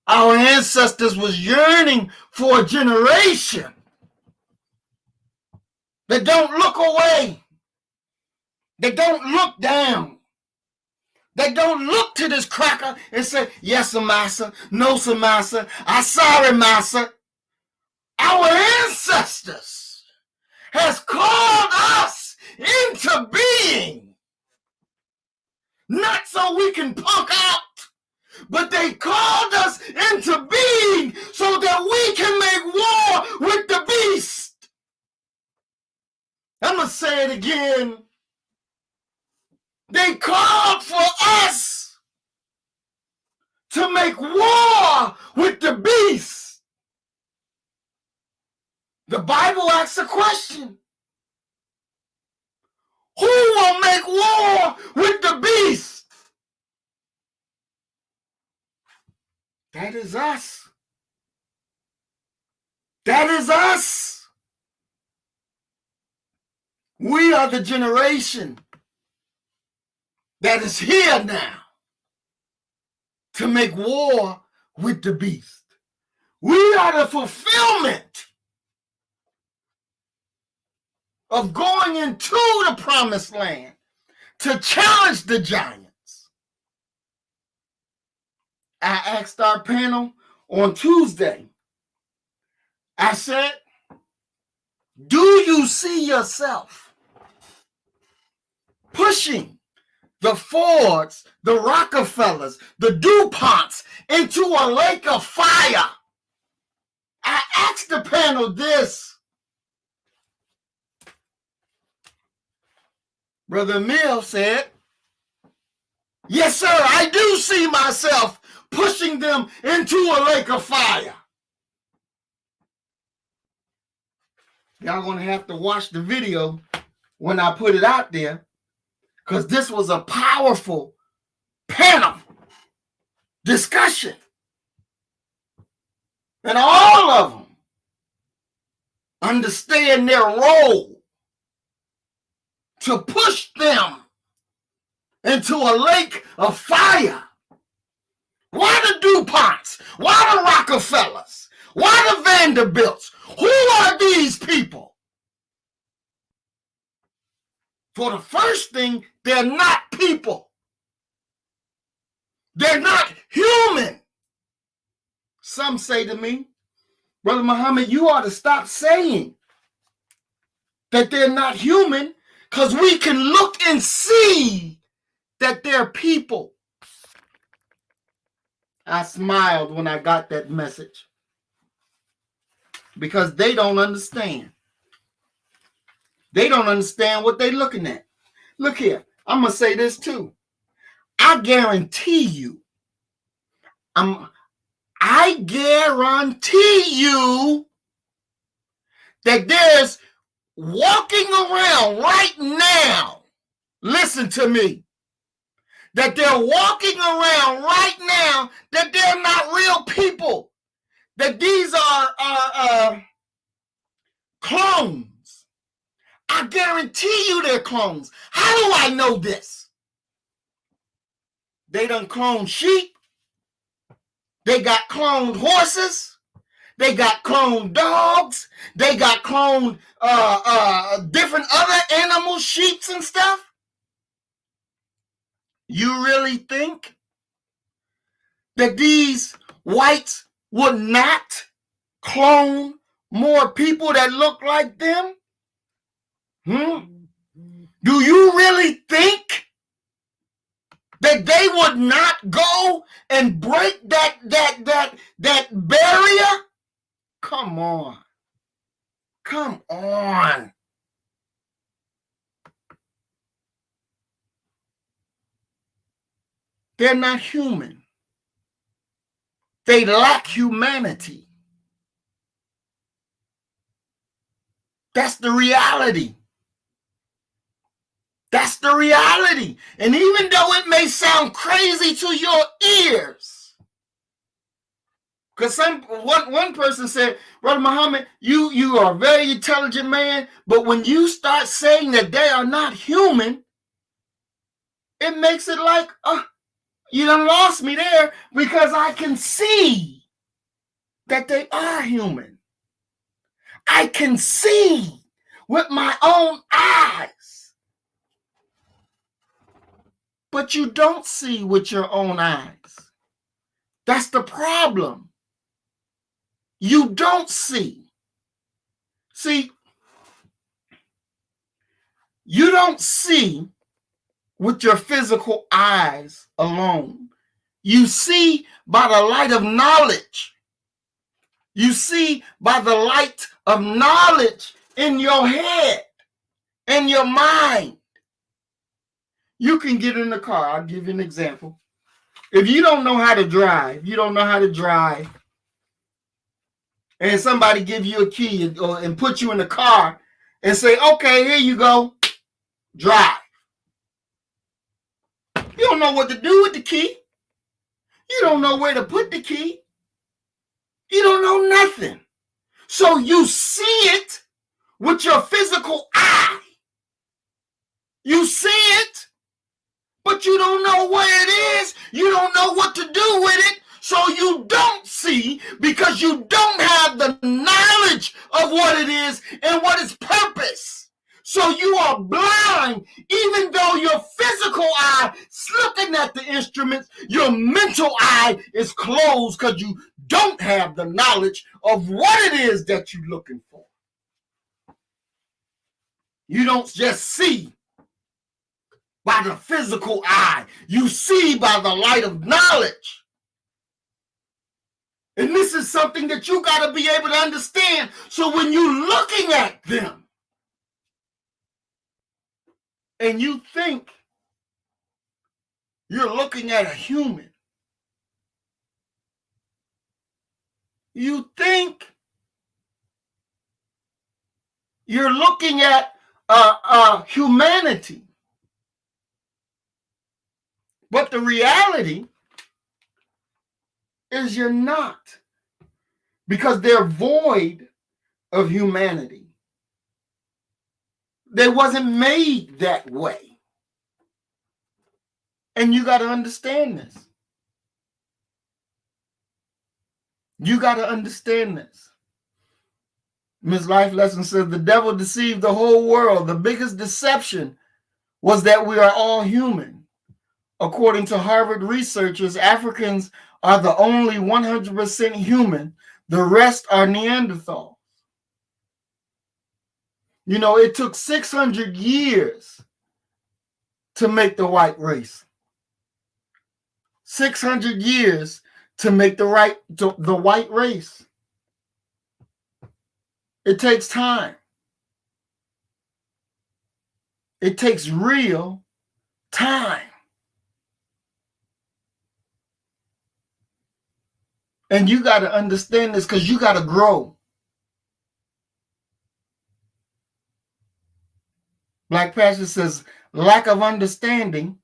Our ancestors was yearning for a generation that don't look away, that don't look down, that don't look to this cracker and say, yes, sir, massa, no, sir, massa, I'm sorry, massa. Our ancestors has called us into being, not so we can punk out, but they called us into being so that we can make war with the beast. I'm going to say it again. They called for us to make war with the beast. The Bible asks a question. Who will make war with the beast? That is us. That is us. We are the generation that is here now to make war with the beast. We are the fulfillment of going into the promised land to challenge the giants. I asked our panel on Tuesday, I said, do you see yourself pushing the Fords, the Rockefellers, the DuPonts into a lake of fire? I asked the panel this. Brother Mill said, yes, sir, I do see myself pushing them into a lake of fire. Y'all gonna have to watch the video when I put it out there, because this was a powerful panel discussion. And all of them understand their role to push them into a lake of fire. Why the DuPonts? Why the Rockefellers? Why the Vanderbilts? Who are these people? For the first thing, they're not people. They're not human. Some say to me, Brother Muhammad, you ought to stop saying that they're not human, because we can look and see that they're people. I smiled when I got that message, because they don't understand. They don't understand what they're looking at. Look here, I'm going to say this too. I guarantee you, I guarantee you that there's walking around right now, listen to me, that they're walking around right now that they're not real people, that these are clones. I guarantee you they're clones. How do I know this? They done cloned sheep. They got cloned horses. They got cloned dogs. They got cloned different other animals, sheep and stuff. You really think that these whites would not clone more people that look like them? Do you really think that they would not go and break that barrier? Come on. Come on. They're not human. They lack humanity. That's the reality. That's the reality. And even though it may sound crazy to your ears, because one person said, Brother Muhammad, you are a very intelligent man, but when you start saying that they are not human, it makes it like, you done lost me there, because I can see that they are human. I can see with my own eyes. But you don't see with your own eyes. That's the problem. You don't see. See, you don't see with your physical eyes alone. You see by the light of knowledge. You see by the light of knowledge in your head, in your mind. You can get in the car. I'll give you an example. If you don't know how to drive, and somebody give you a key and put you in the car and say, okay, here you go, drive. You don't know what to do with the key. You don't know where to put the key. You don't know nothing. So you see it with your physical eye. You see it, but you don't know where it is. You don't know what to do with it. So you don't see, because you don't have the knowledge of what it is and what its purpose. So you are blind, even though your physical eye is looking at the instruments, your mental eye is closed because you don't have the knowledge of what it is that you're looking for. You don't just see by the physical eye. You see by the light of knowledge. And this is something that you got to be able to understand. So when you're looking at them and you think you're looking at a human, you think you're looking at humanity. But the reality is you're not, because they're void of humanity. They wasn't made that way. And you got to understand this. You got to understand this. Ms. Life Lesson says the devil deceived the whole world. The biggest deception was that we are all human. According to Harvard researchers, Africans are the only 100% human. The rest are Neanderthals. You know, it took 600 years to make the white race. 600 years to make the white race. It takes time. It takes real time. And you got to understand this because you got to grow. Black Passion says, lack of understanding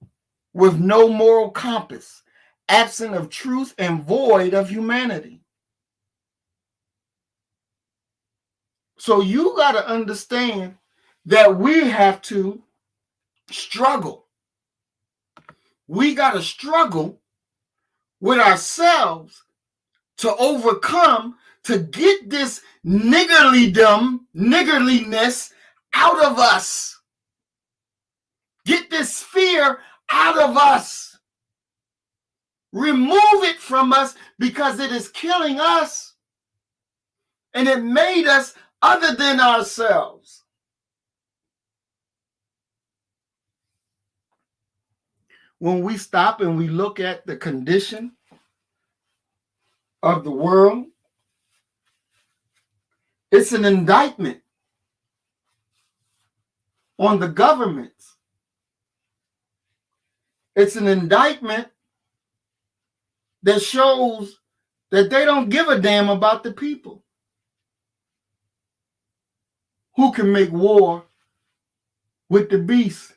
with no moral compass, absent of truth and void of humanity. So you got to understand that we have to struggle. We got to struggle with ourselves to overcome, to get this niggardliness out of us. Get this fear out of us. Remove it from us because it is killing us. And it made us other than ourselves. When we stop and we look at the condition of the world, it's an indictment on the governments. It's an indictment that shows that they don't give a damn about the people. Who can make war with the beast?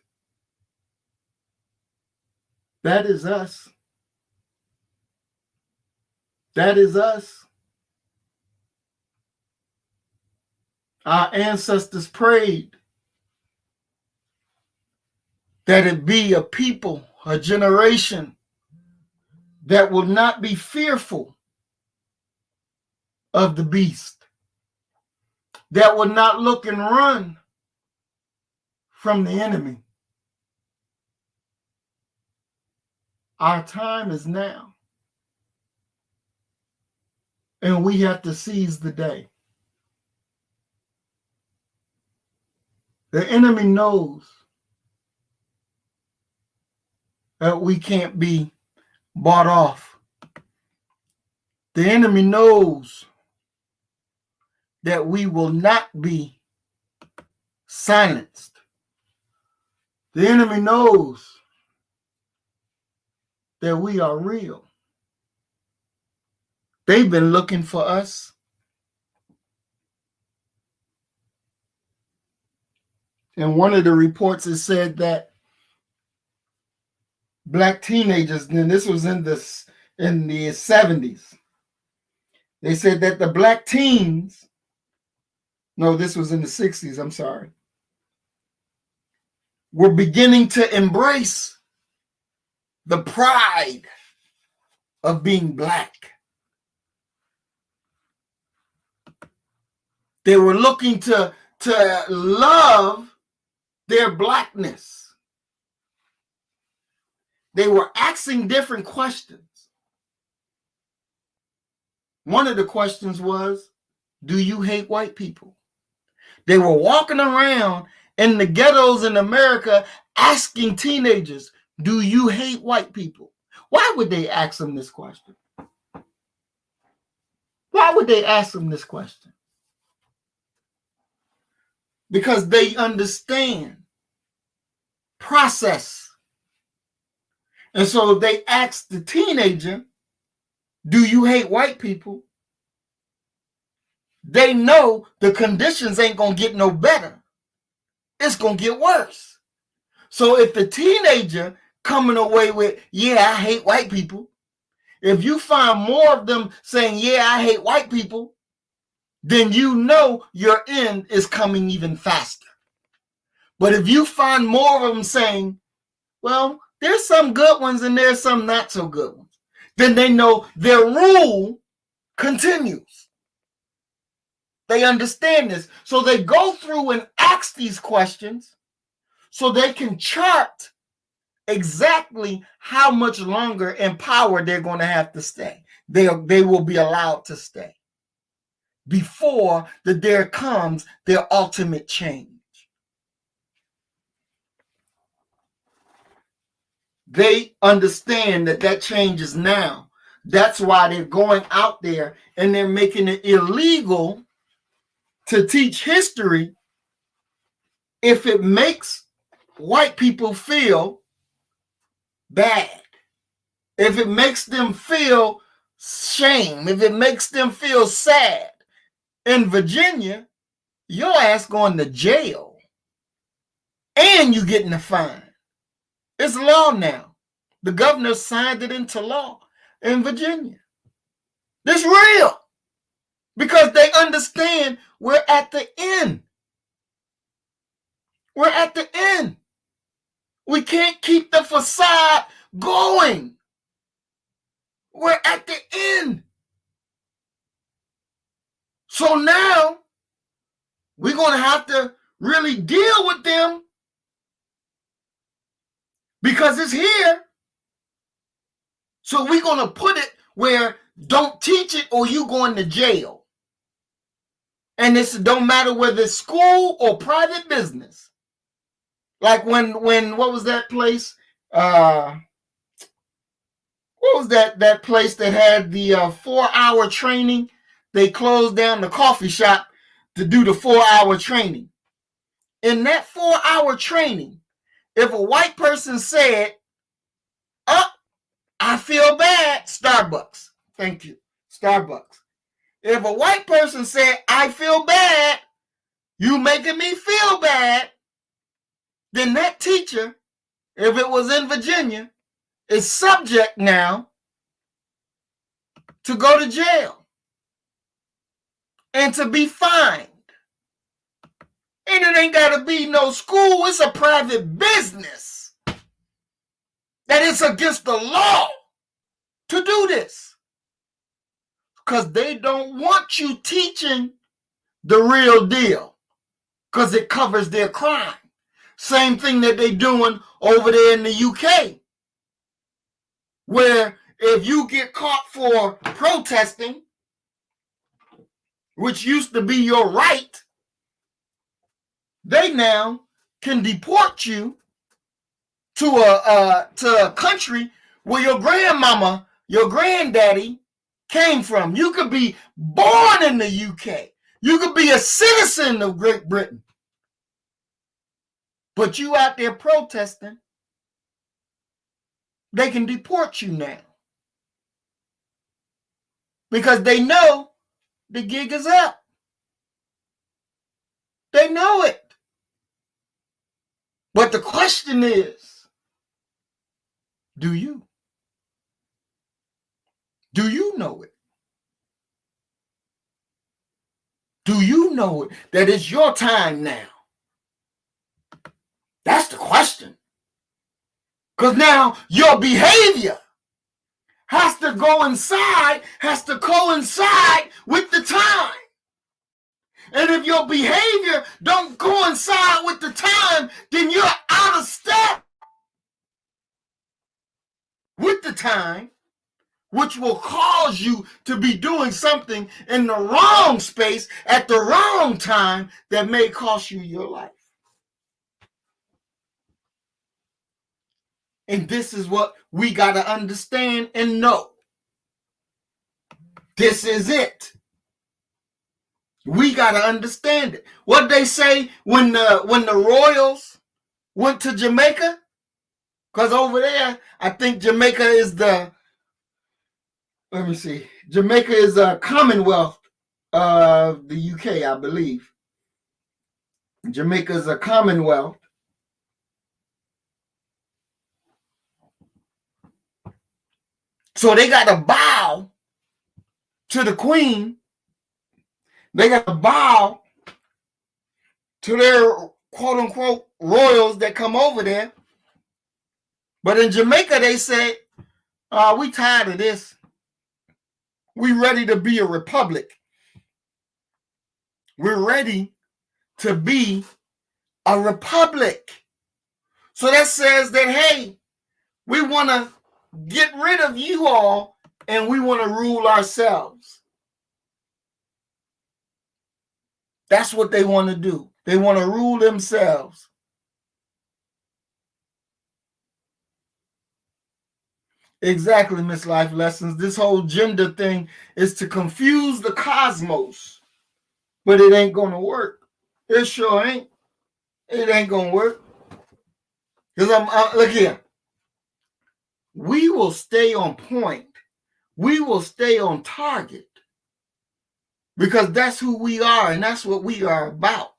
That is us. That is us. Our ancestors prayed that it be a people, a generation that will not be fearful of the beast, that will not look and run from the enemy. Our time is now. And we have to seize the day. The enemy knows that we can't be bought off. The enemy knows that we will not be silenced. The enemy knows that we are real. They've been looking for us. And one of the reports has said that black teenagers, and this was in the 70s, they said that the black teens, no, this was in the 60s, I'm sorry, were beginning to embrace the pride of being black. They were looking to love their blackness. They were asking different questions. One of the questions was, do you hate white people? They were walking around in the ghettos in America asking teenagers, do you hate white people? Why would they ask them this question? Why would they ask them this question? Because they understand process. And so if they ask the teenager, do you hate white people? They know the conditions ain't going to get no better. It's going to get worse. So if the teenager coming away with, yeah, I hate white people, if you find more of them saying, yeah, I hate white people, then you know your end is coming even faster. But if you find more of them saying, well, there's some good ones and there's some not so good ones, then they know their rule continues. They understand this. So they go through and ask these questions so they can chart exactly how much longer in power they're going to have to stay. They will be allowed to stay before there comes their ultimate change. They understand that change is now. That's why they're going out there and they're making it illegal to teach history if it makes white people feel bad, if it makes them feel shame, if it makes them feel sad. In Virginia, your ass going to jail and you getting a fine. It's law now. The governor signed it into law in Virginia. This is real because they understand we're at the end. We're at the end. We can't keep the facade going. We're at the end. So now we're going to have to really deal with them because it's here. So we're going to put it where don't teach it or you going to jail. And this don't matter whether it's school or private business. Like when what was that place? What was that place that had the 4-hour training? They closed down the coffee shop to do the 4-hour training. In that 4-hour training, if a white person said, "Oh, I feel bad," Starbucks. Thank you, Starbucks. If a white person said, "I feel bad, you making me feel bad," then that teacher, if it was in Virginia, is subject now to go to jail and to be fined. And it ain't got to be no school. It's a private business that it's against the law to do this because they don't want you teaching the real deal because it covers their crime. Same thing that they're doing over there in the UK, where if you get caught for protesting, which used to be your right, they now can deport you to a country where your grandmama, your granddaddy came from. You could be born in the UK. You could be a citizen of Great Britain. But you out there protesting, they can deport you now. Because they know the gig is up. They know it. But the question is, do you? Do you know it? Do you know it that it's your time now? That's the question. Because now your behavior has to coincide with the time. And if your behavior don't coincide with the time, then you're out of step with the time, which will cause you to be doing something in the wrong space at the wrong time that may cost you your life. And this is what we got to understand and know. This is it. We got to understand it. What they say when the Royals went to Jamaica, because over there, I think Jamaica is Jamaica is a Commonwealth of the UK, I believe. Jamaica is a Commonwealth. So they got to bow to the Queen. They got to bow to their quote unquote royals that come over there. But in Jamaica, they say, we tired of this. We ready to be a republic. We're ready to be a republic. So that says that, hey, we want to get rid of you all and we want to rule ourselves. That's what they want to do. They want to rule themselves. Exactly, Miss Life Lessons. This whole gender thing is to confuse the cosmos, but it ain't going to work. It sure ain't. It ain't going to work. Because look here. We will stay on point. We will stay on target because that's who we are and that's what we are about.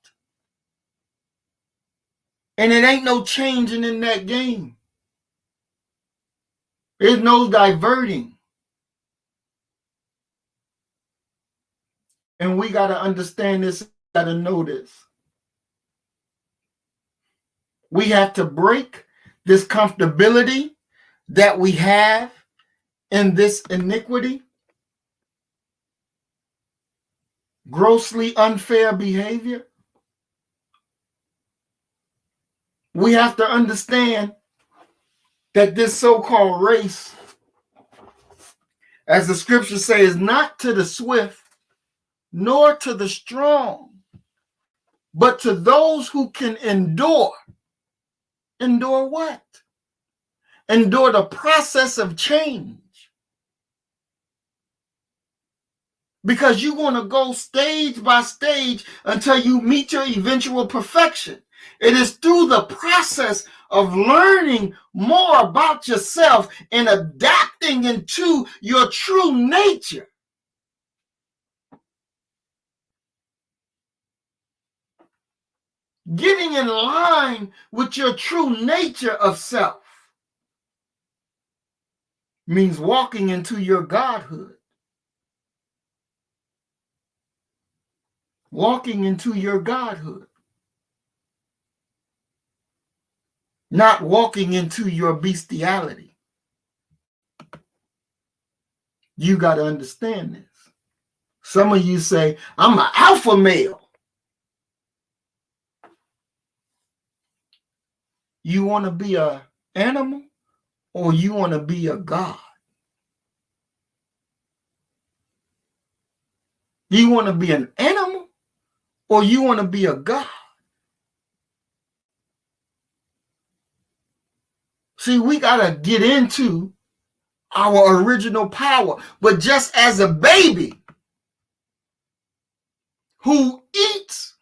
And it ain't no changing in that game. There's no diverting. And we got to understand this, got to know this. We have to break this comfortability that we have in this iniquity, grossly unfair behavior. We have to understand that this so-called race, as the scriptures say, is not to the swift, nor to the strong, but to those who can endure. Endure what? Endure the process of change. Because you're going to go stage by stage until you meet your eventual perfection. It is through the process of learning more about yourself and adapting into your true nature. Getting in line with your true nature of self means walking into your godhood. Walking into your godhood. Not walking into your bestiality. You got to understand this. Some of you say, I'm an alpha male. You want to be an animal or you want to be a god? You want to be an animal or you want to be a god? See, we got to get into our original power. But just as a baby who eats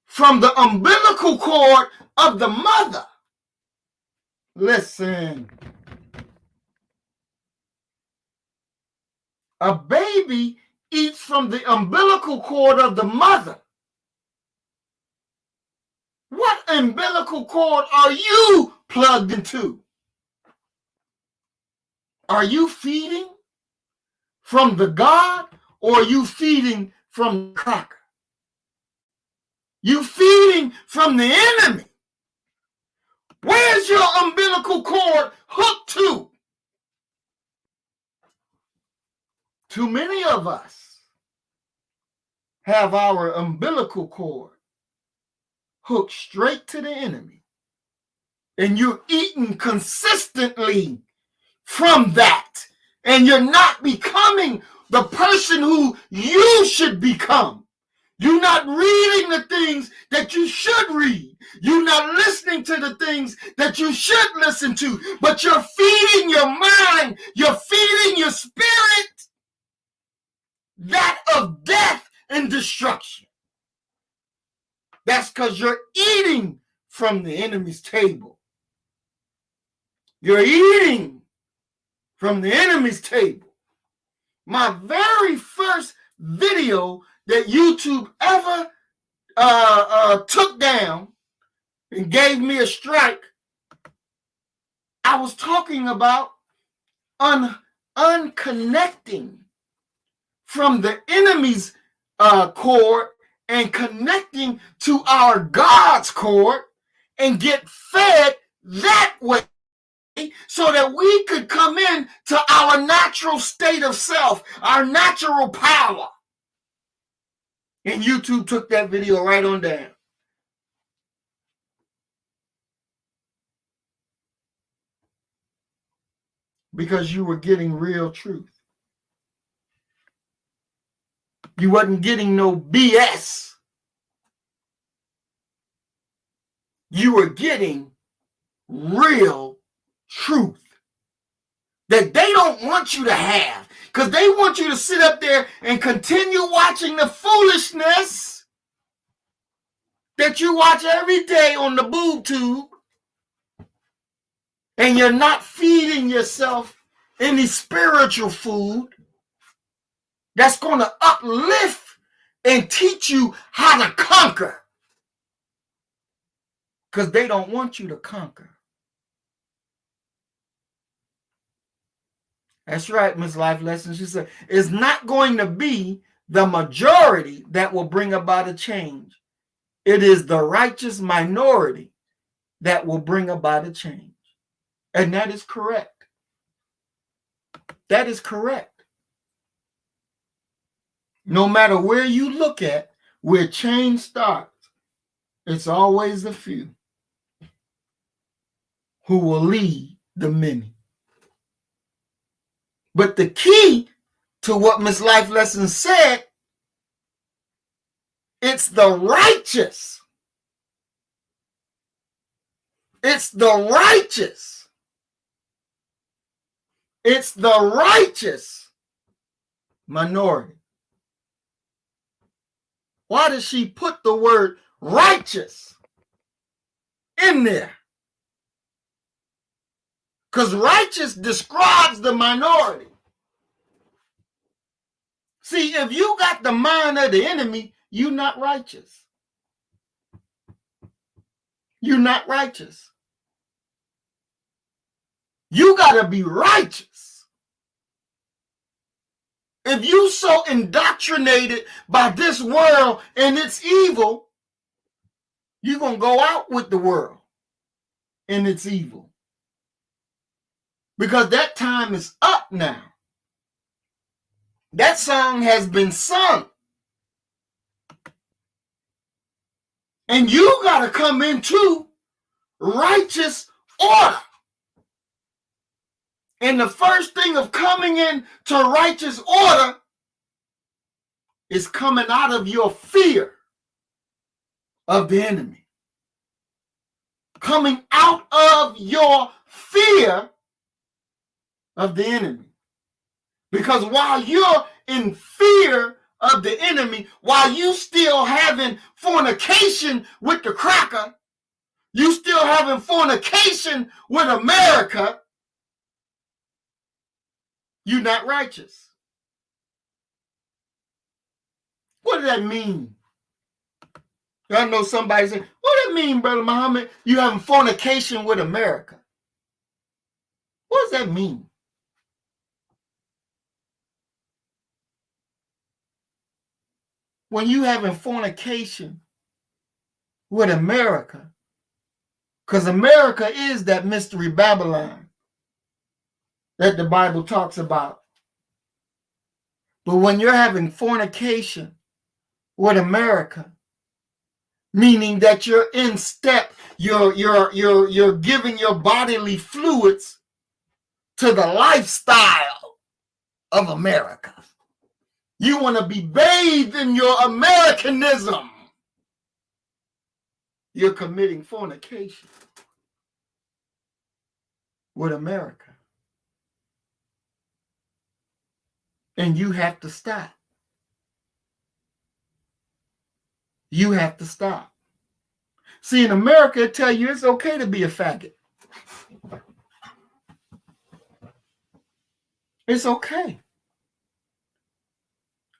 from the umbilical cord of the mother, listen, a baby eats from the umbilical cord of the mother. What umbilical cord are you plugged into? Are you feeding from the God or are you feeding from the cracker? You feeding from the enemy. Where's your umbilical cord hooked to? Too many of us have our umbilical cord hooked straight to the enemy. And you're eating consistently from that. And you're not becoming the person who you should become. You're not reading the things that you should read. You're not listening to the things that you should listen to. But you're feeding your mind. You're feeding your spirit that of death and destruction. That's because you're eating from the enemy's table. You're eating from the enemy's table. My very first video that YouTube ever took down and gave me a strike, I was talking about unconnecting from the enemy's cord and connecting to our God's cord and get fed that way so that we could come in to our natural state of self, our natural power. And YouTube took that video right on down. because you were getting real truth. You wasn't getting no BS. You were getting real truth that they don't want you to have, because they want you to sit up there and continue watching the foolishness that you watch every day on the boob tube, and you're not feeding yourself any spiritual food that's going to uplift and teach you how to conquer, because they don't want you to conquer. That's right, Miss Life Lesson. She said, it's not going to be the majority that will bring about a change. It is the righteous minority that will bring about a change. And that is correct. That is correct. No matter where you look at, where change starts, it's always the few who will lead the many. But the key to what Miss Life Lesson said, it's the righteous. It's the righteous. It's the righteous minority. Why does she put the word righteous in there? Because righteous describes the minority. See, if you got the mind of the enemy, you're not righteous. You're not righteous. You got to be righteous. If you so indoctrinated by this world and its evil, you're going to go out with the world and its evil. Because that time is up now. That song has been sung. And you got to come into righteous order. And the first thing of coming into righteous order is coming out of your fear of the enemy. Coming out of your fear of the enemy. Because while you're in fear of the enemy, while you still having fornication with the cracker, you still having fornication with America, you're not righteous. What does that mean? I know somebody saying, what does that mean, Brother Muhammad? You having fornication with America. What does that mean? When you having fornication with America, because America is that mystery Babylon that the Bible talks about. But when you're having fornication with America, meaning that you're in step, you're giving your bodily fluids to the lifestyle of America. You want to be bathed in your Americanism. You're committing fornication with America. And you have to stop. You have to stop. See, in America, they tell you it's okay to be a faggot. It's okay.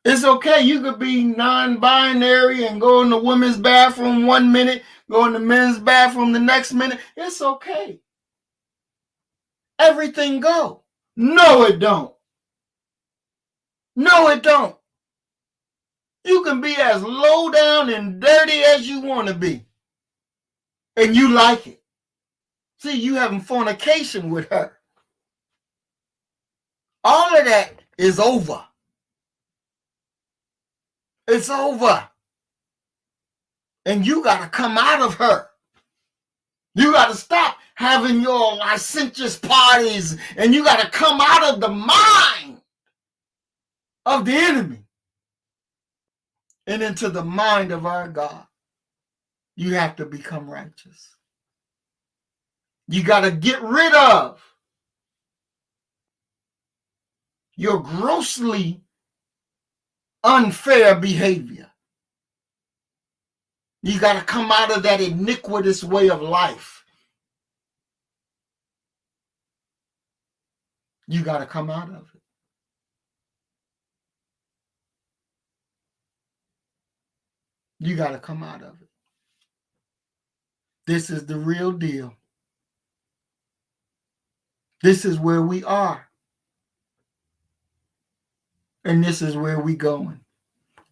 It's okay. You could be non-binary and go in the women's bathroom 1 minute, go in the men's bathroom the next minute. It's okay. Everything go. No, it don't. No, it don't. You can be as low down and dirty as you want to be. And you like it. See, you having fornication with her. All of that is over. It's over. And you got to come out of her. You got to stop having your licentious parties, and you got to come out of the mind of the enemy and into the mind of our God. You have to become righteous. You got to get rid of your grossly unfair behavior. You got to come out of that iniquitous way of life. You got to come out of it. You got to come out of it. This is the real deal. This is where we are. And this is where we going.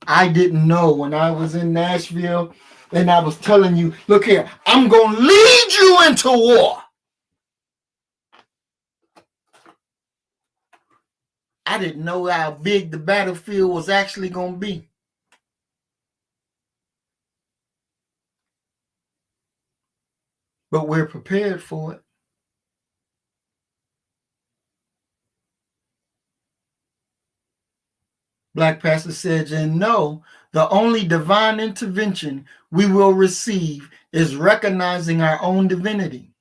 I didn't know when I was in Nashville and I was telling you, look here, I'm going to lead you into war. I didn't know how big the battlefield was actually going to be. But we're prepared for it. Black Pastor said, and no, the only divine intervention we will receive is recognizing our own divinity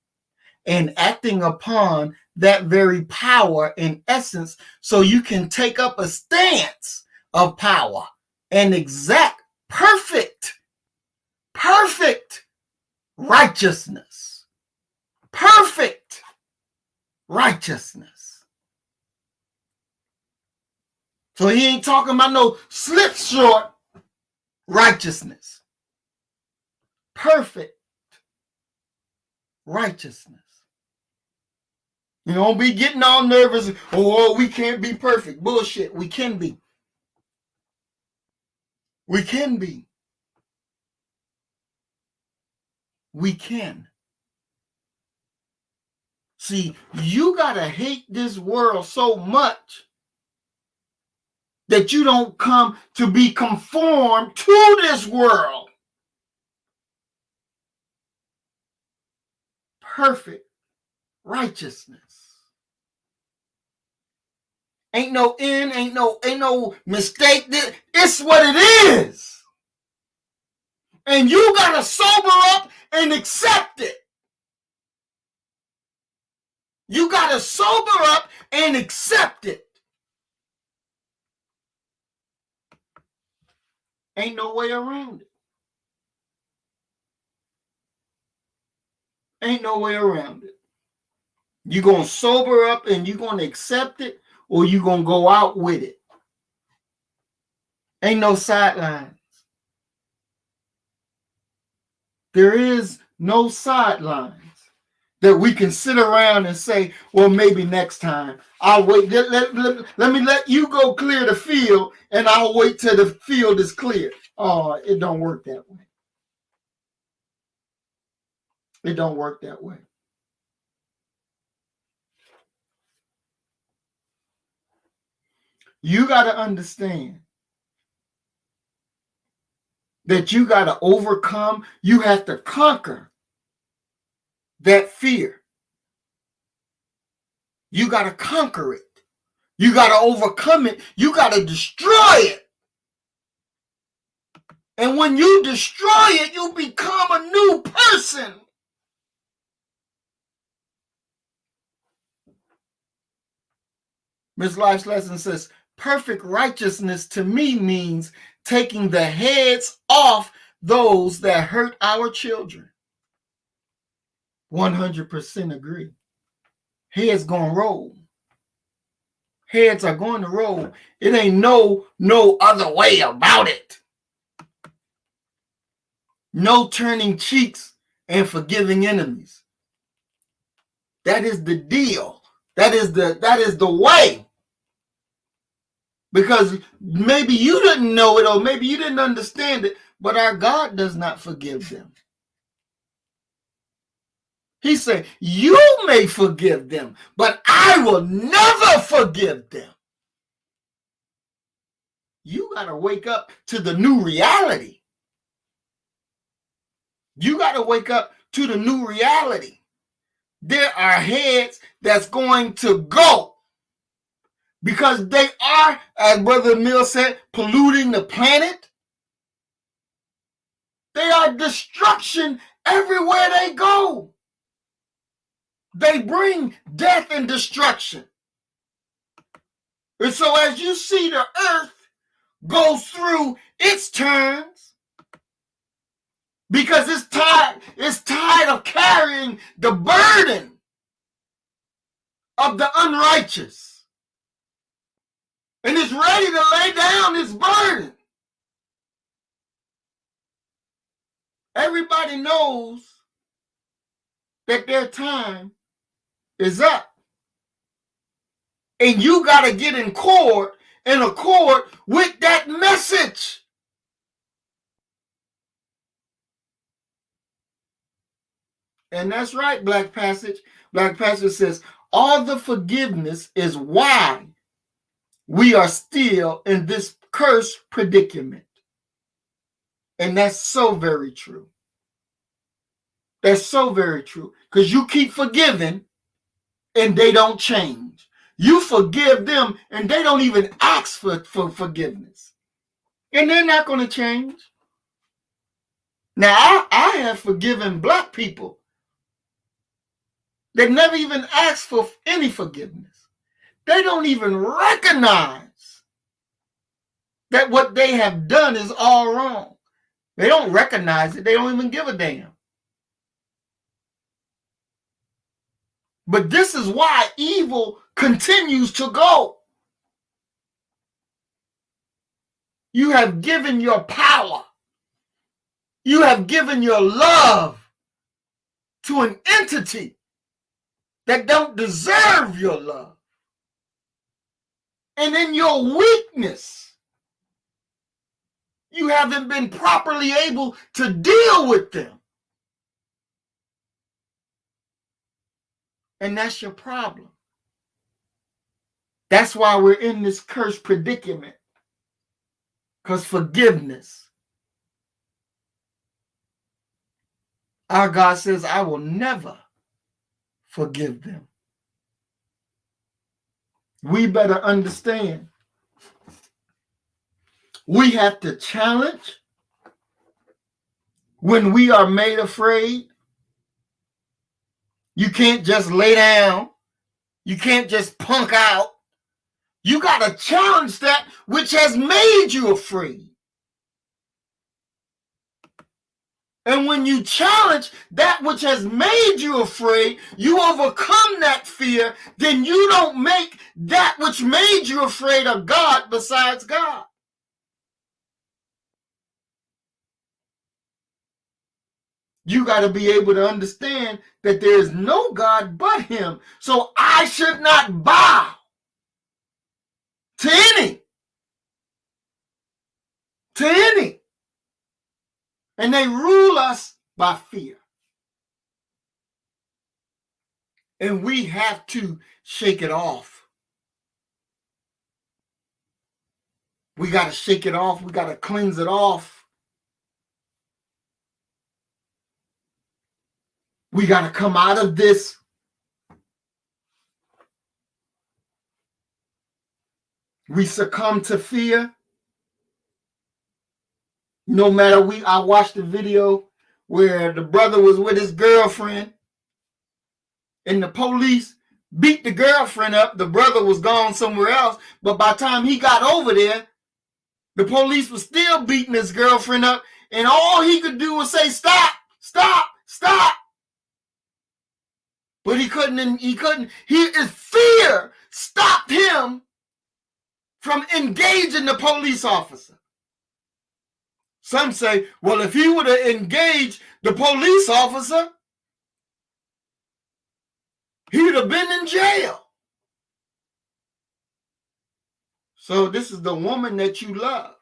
and acting upon that very power in essence, so you can take up a stance of power and exact perfect righteousness. Perfect righteousness. So he ain't talking about no slip short righteousness. Perfect righteousness. You don't be getting all nervous. Oh, we can't be perfect. Bullshit. We can be. We can be. We can. See, you got to hate this world so much that you don't come to be conformed to this world. Perfect righteousness. Ain't no end, ain't no mistake. It's what it is. And you got to sober up and accept it. You got to sober up and accept it. Ain't no way around it. Ain't no way around it. You're going to sober up and you're going to accept it, or you're going to go out with it. Ain't no sidelines. There is no sidelines that we can sit around and say, well, maybe next time. I'll wait. Let me let you go clear the field, and I'll wait till the field is clear. Oh, it don't work that way. It don't work that way. You got to understand that you got to overcome, you have to conquer that fear. You got to conquer it. You got to overcome it. You got to destroy it. And when you destroy it, you become a new person. Miss Life's Lesson says, perfect righteousness to me means taking the heads off those that hurt our children. 100% agree. Heads gonna roll. Heads are going to roll. It ain't no other way about it. No turning cheeks and forgiving enemies. That is the deal. That is the way. Because maybe you didn't know it, or maybe you didn't understand it, but our God does not forgive them. He said, you may forgive them, but I will never forgive them. You got to wake up to the new reality. You got to wake up to the new reality there are heads that's going to go because they are, as Brother Mill said, polluting the planet. They are destruction everywhere they go. They bring death and destruction. And so as you see the earth goes through its turns, because it's tired of carrying the burden of the unrighteous. And it's ready to lay down its burden. Everybody knows that their time is up. And you got to get in accord with that message. And that's right, Black Passage. Black Passage says, all the forgiveness is why we are still in this cursed predicament. And that's so very true. That's so very true. Because you keep forgiving and they don't change. You forgive them and they don't even ask for forgiveness. And they're not going to change. Now, I have forgiven Black people that never even asked for any forgiveness. They don't even recognize that what they have done is all wrong. They don't recognize it. They don't even give a damn. But this is why evil continues to go. You have given your power. You have given your love to an entity that don't deserve your love. And in your weakness, you haven't been properly able to deal with them. And that's your problem. That's why we're in this cursed predicament. Because forgiveness. Our God says, I will never forgive them. We better understand. We have to challenge when we are made afraid. You can't just lay down. You can't just punk out. You got to challenge that which has made you afraid. And when you challenge that which has made you afraid, you overcome that fear, then you don't make that which made you afraid of God besides God. You got to be able to understand that there is no God but him. So I should not bow to any. And they rule us by fear. And we have to shake it off. We got to shake it off. We got to cleanse it off. We got to come out of this. We succumb to fear. No matter I watched the video where the brother was with his girlfriend and the police beat the girlfriend up. The brother was gone somewhere else. But by the time he got over there, the police was still beating his girlfriend up. And all he could do was say, stop, stop, stop. But he couldn't. His fear stopped him from engaging the police officer. Some say, well, if he would have engaged the police officer, he would have been in jail. So this is the woman that you love.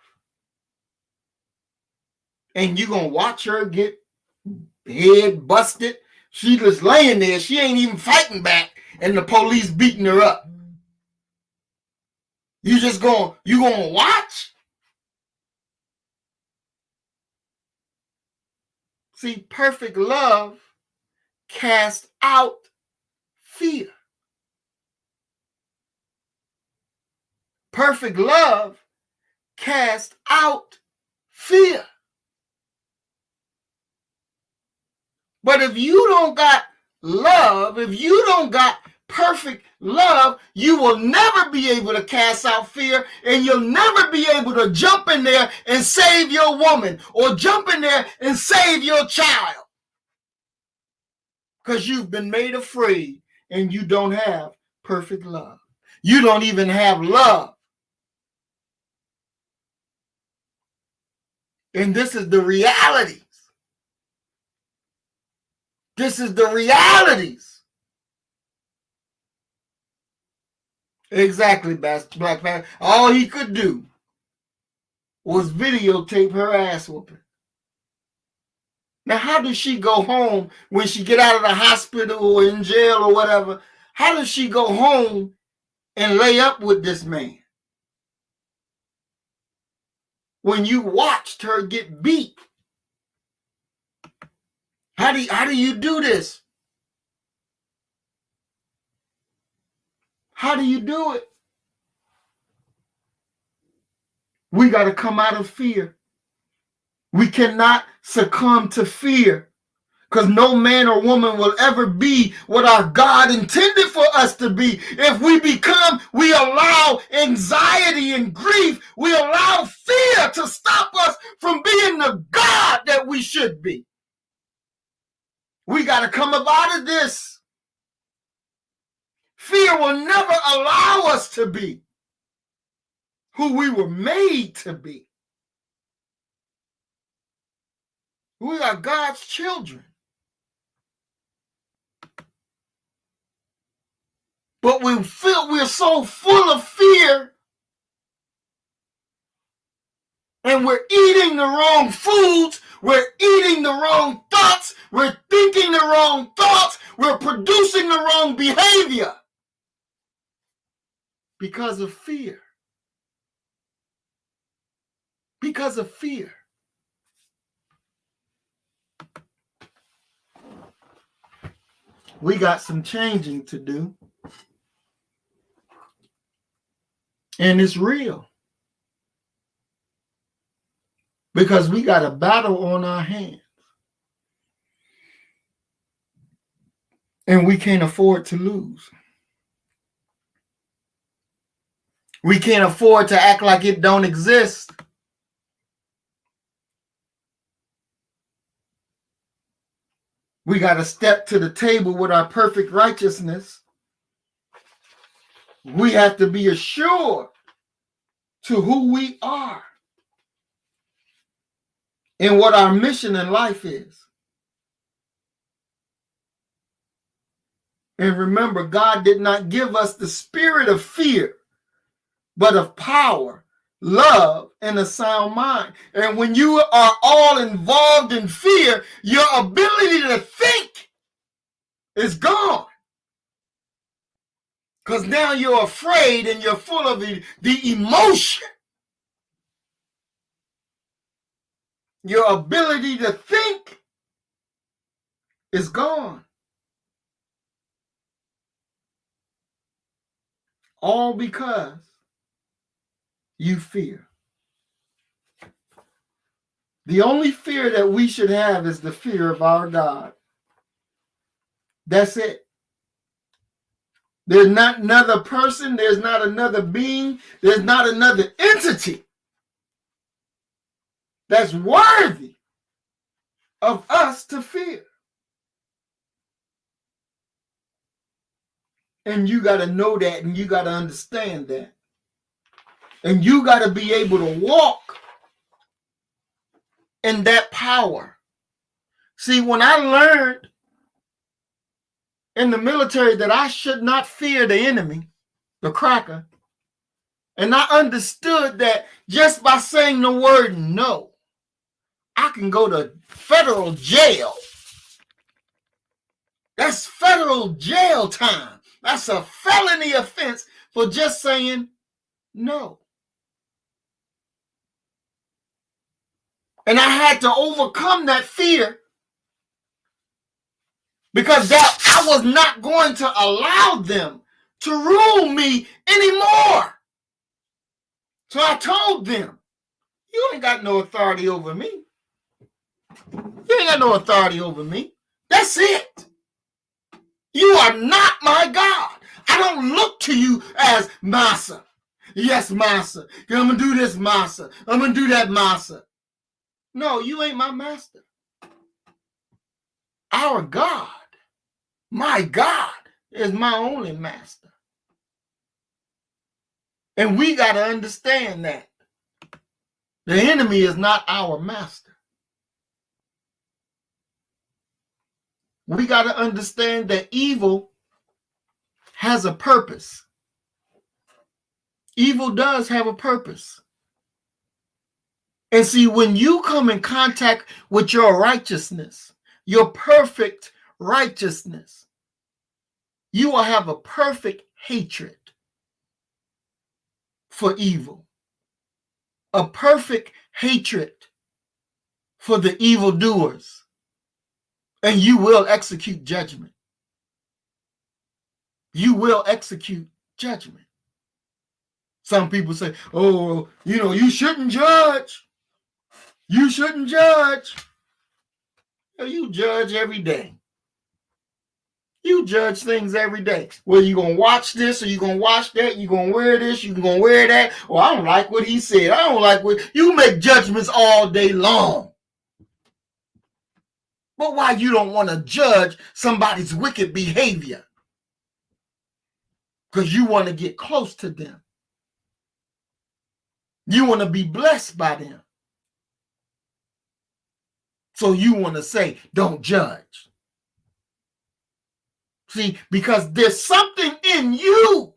And you're going to watch her get head busted. She just laying there. She ain't even fighting back. And the police beating her up. You going to watch? See, perfect love casts out fear. Perfect love casts out fear. But if you don't got love, if you don't got perfect love, you will never be able to cast out fear, and you'll never be able to jump in there and save your woman or jump in there and save your child, because you've been made afraid and you don't have perfect love. You don't even have love. And this is the realities. This is the realities. Exactly, Black Panther. All he could do was videotape her ass whooping. Now, how does she go home when she get out of the hospital or in jail or whatever? How does she go home and lay up with this man when you watched her get beat? How do you do this? How do you do it? We got to come out of fear. We cannot succumb to fear, because no man or woman will ever be what our God intended for us to be. If we allow anxiety and grief, we allow fear to stop us from being the God that we should be. We got to come up out of this. Fear will never allow us to be who we were made to be. We are God's children. But we're so full of fear, and we're eating the wrong foods, we're eating the wrong thoughts, we're thinking the wrong thoughts, we're producing the wrong behavior because of fear. Because of fear. We got some changing to do. And it's real. Because we got a battle on our hands. And we can't afford to lose. We can't afford to act like it don't exist. We got to step to the table with our perfect righteousness. We have to be assured to who we are and what our mission in life is. And remember, God did not give us the spirit of fear, but of power, love, and a sound mind. And when you are all involved in fear, your ability to think is gone. Because now you're afraid and you're full of the emotion. Your ability to think is gone. All because you fear. The only fear that we should have is the fear of our God. That's it. There's not another person, there's not another being, there's not another entity that's worthy of us to fear. And you got to know that, and you got to understand that. And you got to be able to walk in that power. See, when I learned in the military that I should not fear the enemy, the cracker, and I understood that just by saying the word no, I can go to federal jail. That's federal jail time. That's a felony offense for just saying no. And I had to overcome that fear because that I was not going to allow them to rule me anymore. So I told them, you ain't got no authority over me. You ain't got no authority over me. That's it. You are not my God. I don't look to you as master. Yes, master. I'm going to do this, master. I'm going to do that, master. No, you ain't my master. Our God, my God, is my only master. And we got to understand that. The enemy is not our master. We got to understand that evil has a purpose. Evil does have a purpose. And see, when you come in contact with your righteousness, your perfect righteousness, you will have a perfect hatred for evil, a perfect hatred for the evildoers, and you will execute judgment. You will execute judgment. Some people say, oh, you shouldn't judge. You shouldn't judge. You judge every day. You judge things every day. Well, you going to watch this or you going to watch that. You going to wear this. You going to wear that. Well, I don't like what he said. I don't like what... You make judgments all day long. But why you don't want to judge somebody's wicked behavior? Because you want to get close to them. You want to be blessed by them. So you want to say, don't judge. See, because there's something in you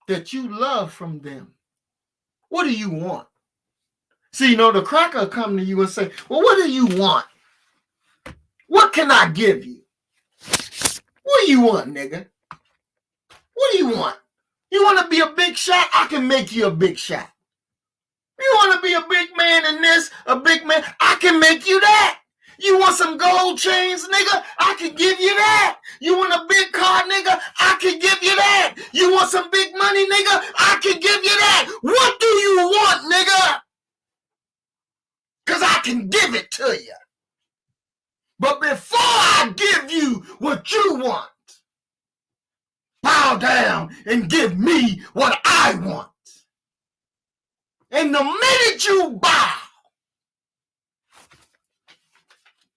that you love from them. What do you want? See, the cracker will come to you and say, well, what do you want? What can I give you? What do you want, nigga? What do you want? You want to be a big shot? I can make you a big shot. You want to be a big man in this, a big man? I can make you that. You want some gold chains, nigga? I can give you that. You want a big car, nigga? I can give you that. You want some big money, nigga? I can give you that. What do you want, nigga? Because I can give it to you. But before I give you what you want, bow down and give me what I want. And the minute you bow,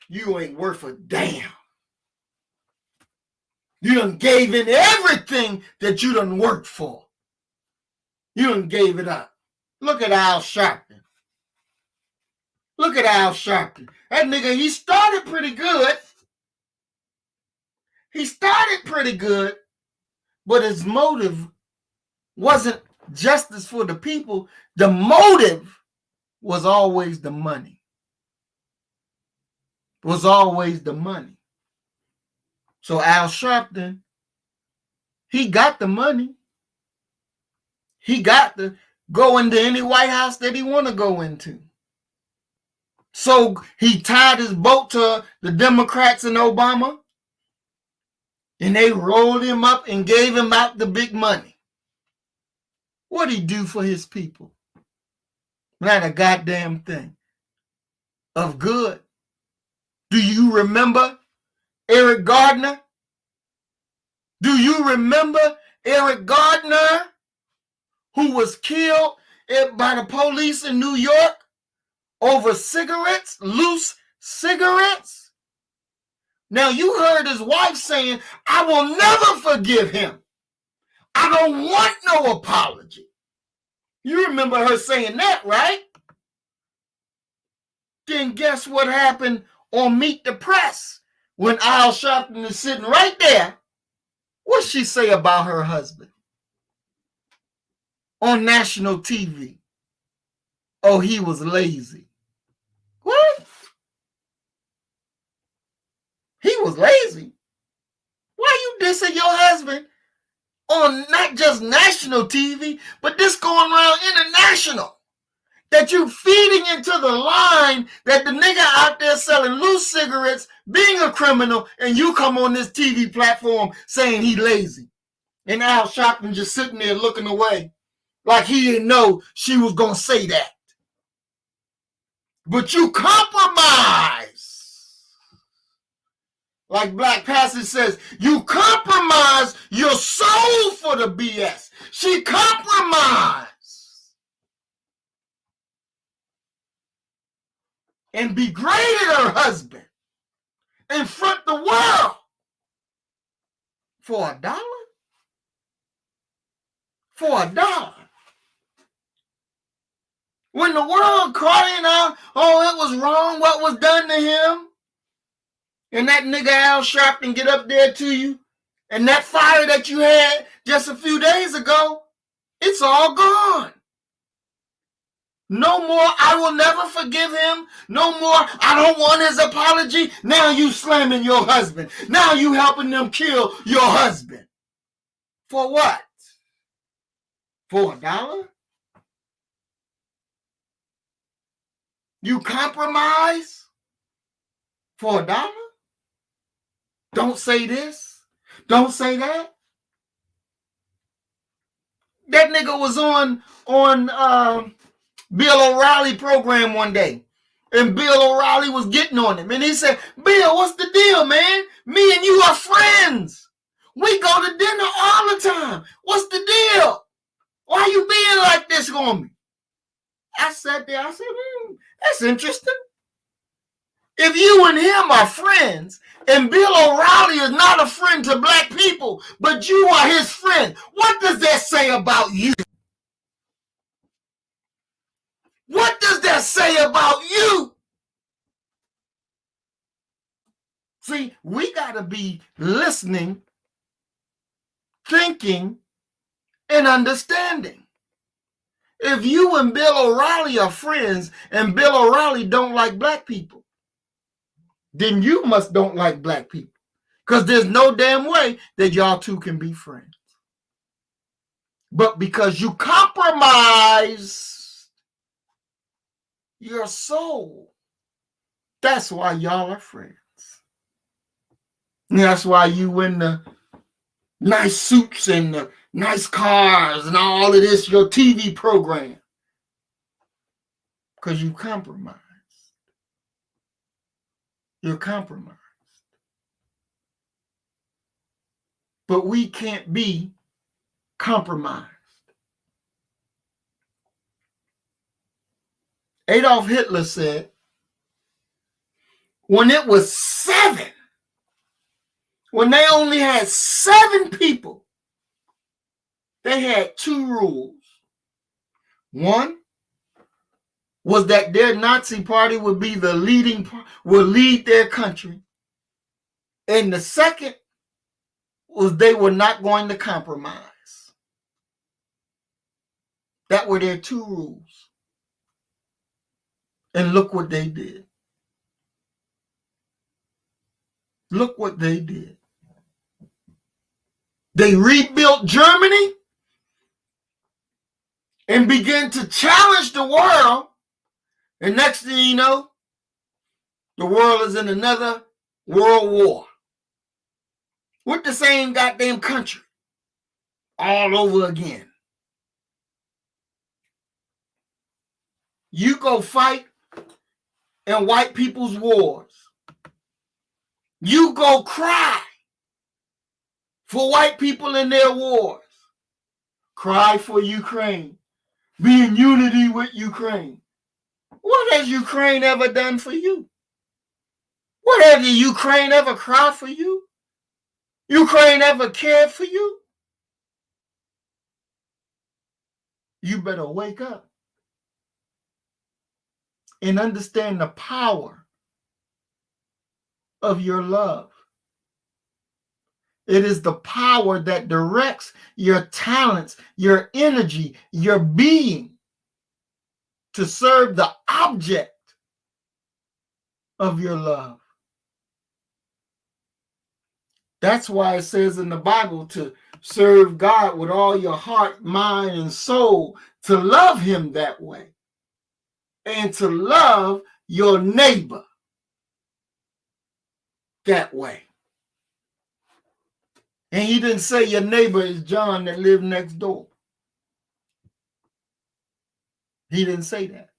you ain't worth a damn. You done gave in everything that you done worked for. You done gave it up. Look at Al Sharpton. Look at Al Sharpton. That nigga, he started pretty good. He started pretty good, but his motive wasn't justice for the people. The motive was always the money. Was always the money. So Al Sharpton, he got the money. He got to go into any White House that he want to go into. So he tied his boat to the Democrats and Obama, and they rolled him up and gave him out the big money. What'd he do for his people? Not a goddamn thing of good. Do you remember Eric Gardner? Do you remember Eric Gardner, who was killed by the police in New York over cigarettes, loose cigarettes? Now, you heard his wife saying, I will never forgive him. I don't want no apology. You remember her saying that, right? Then guess what happened on Meet the Press when Al Sharpton is sitting right there? What'd she say about her husband on national TV? Oh, he was lazy. What? He was lazy? Why you dissing your husband on not just national TV, but this going around international? that you feeding into the line that the nigga out there selling loose cigarettes, being a criminal, and you come on this TV platform saying he lazy. And Al Sharpton just sitting there looking away like he didn't know she was going to say that. But you compromise. Like Black Passage says, you compromise your soul for the BS. She compromised. And degraded her husband in front of the world for $1? For $1. When the world crying out, oh, it was wrong what was done to him, and that nigga Al Sharpton get up there to you, and that fire that you had just a few days ago, it's all gone. No more, I will never forgive him. No more, I don't want his apology. Now you slamming your husband. Now you helping them kill your husband. For what? For $1? You compromise for $1? Don't say this. Don't say that. That nigga was on Bill O'Reilly program one day, and Bill O'Reilly was getting on him, and he said, Bill, what's the deal, man? Me and you are friends. We go to dinner all the time. What's the deal? Why you being like this on me? I sat there, I said, that's interesting. If you and him are friends, and Bill O'Reilly is not a friend to black people, but you are his friend, what does that say about you? What does that say about you? See, we got to be listening, thinking, and understanding. If you and Bill O'Reilly are friends and Bill O'Reilly don't like black people, then you must don't like black people, because there's no damn way that y'all two can be friends. But because you compromise your soul, that's why y'all are friends. And that's why you in the nice suits and the nice cars and all of this, your TV program. Because you compromised. You're compromised. But we can't be compromised. Adolf Hitler said, when it was 7, when they only had 7 people, they had 2 rules. One was that their Nazi party would be the leading, would lead their country. And the second was they were not going to compromise. That were their 2 rules. And look what they did. Look what they did. They rebuilt Germany and began to challenge the world. And next thing you know, the world is in another world war with the same goddamn country all over again. You go fight in white people's wars. You go cry for white people in their wars. Cry for Ukraine. Be in unity with Ukraine. What has Ukraine ever done for you? What has Ukraine ever cried for you? Ukraine ever cared for you? You better wake up and understand the power of your love. It is the power that directs your talents, your energy, your being to serve the object of your love. That's why it says in the Bible to serve God with all your heart, mind, and soul, to love him that way. and to love your neighbor that way. And he didn't say your neighbor is John that lived next door. He didn't say that.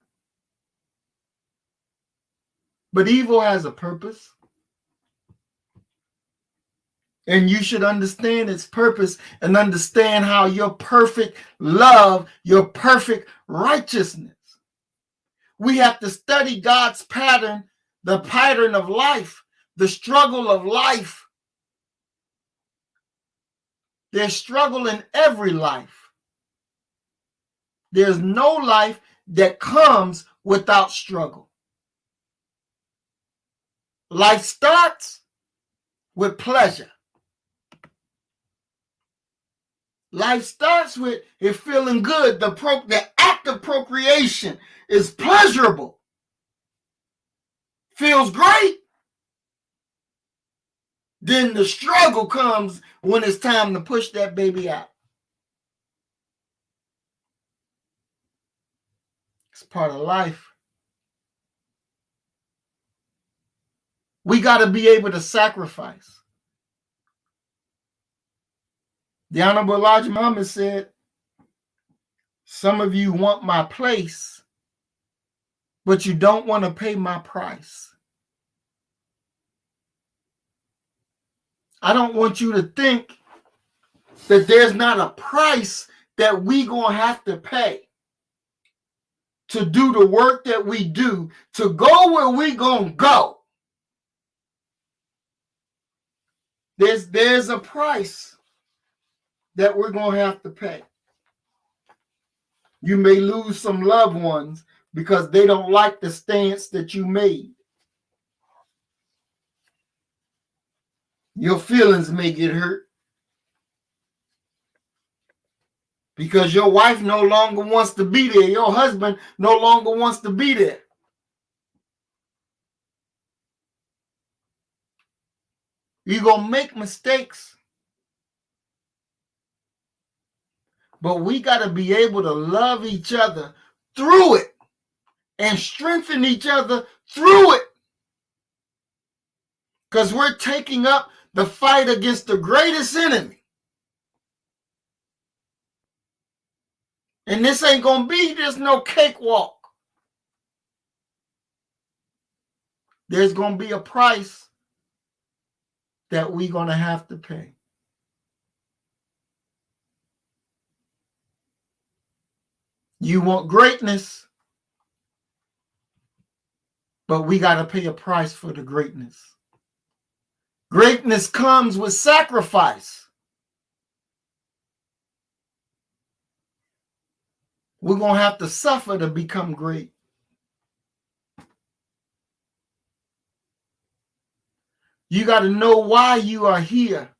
But evil has a purpose. And you should understand its purpose and understand how your perfect love, your perfect righteousness. We have to study God's pattern, the pattern of life, the struggle of life. There's struggle in every life. There's no life that comes without struggle. Life starts with pleasure. Life starts with it feeling good. The act of procreation is pleasurable. Feels great. Then the struggle comes when it's time to push that baby out. It's part of life. We got to be able to sacrifice. The Honorable Elijah Muhammad said, some of you want my place, but you don't want to pay my price. I don't want you to think that there's not a price that we gonna have to pay to do the work that we do, to go where we gonna go. There's a price that we're gonna have to pay. You may lose some loved ones because they don't like the stance that you made. Your feelings may get hurt because your wife no longer wants to be there. Your husband no longer wants to be there. You're going to make mistakes. But we got to be able to love each other through it and strengthen each other through it. Because we're taking up the fight against the greatest enemy. And this ain't going to be just no cakewalk. There's going to be a price that we're going to have to pay. You want greatness, but we got to pay a price for the greatness. Greatness comes with sacrifice. We're going to have to suffer to become great. You got to know why you are here.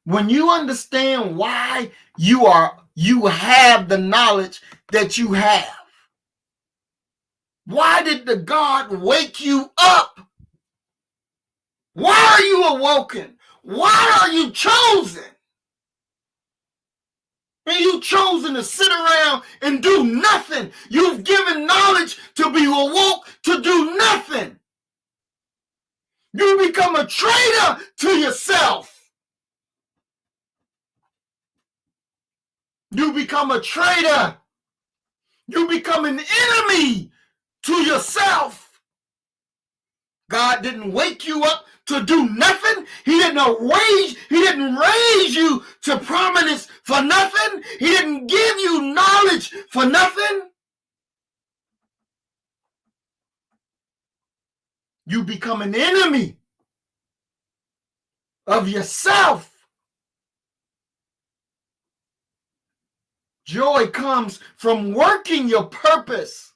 When you understand why you have the knowledge that you have. Why did the God wake you up? Why are you awoken? Why are you chosen? And you chosen to sit around and do nothing. You've given knowledge to be awoke to do nothing. You become a traitor to yourself. You become a traitor. You become an enemy to yourself. God didn't wake you up to do nothing. He didn't raise you to prominence for nothing. He didn't give you knowledge for nothing. You become an enemy of yourself. Joy comes from working your purpose.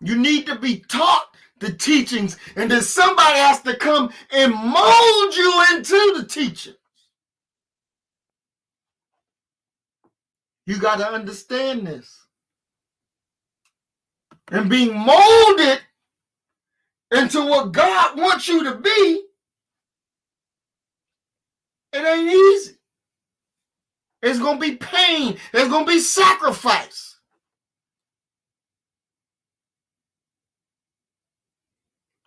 You need to be taught the teachings, and then somebody has to come and mold you into the teachings. You got to understand this. And being molded into what God wants you to be, it ain't easy. It's going to be pain. There's going to be sacrifice.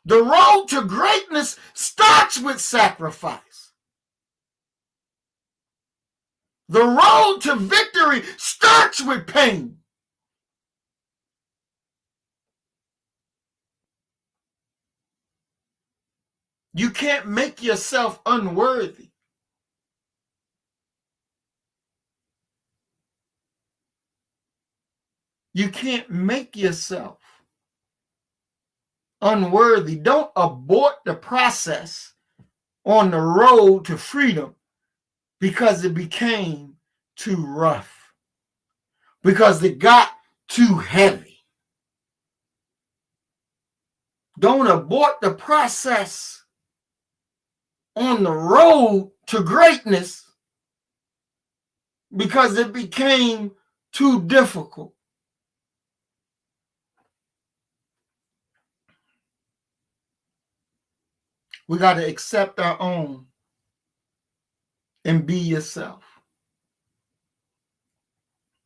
The road to greatness starts with sacrifice. The road to victory starts with pain. You can't make yourself unworthy. You can't make yourself unworthy. Don't abort the process on the road to freedom because it became too rough, because it got too heavy. Don't abort the process on the road to greatness because it became too difficult. We got to accept our own and be yourself.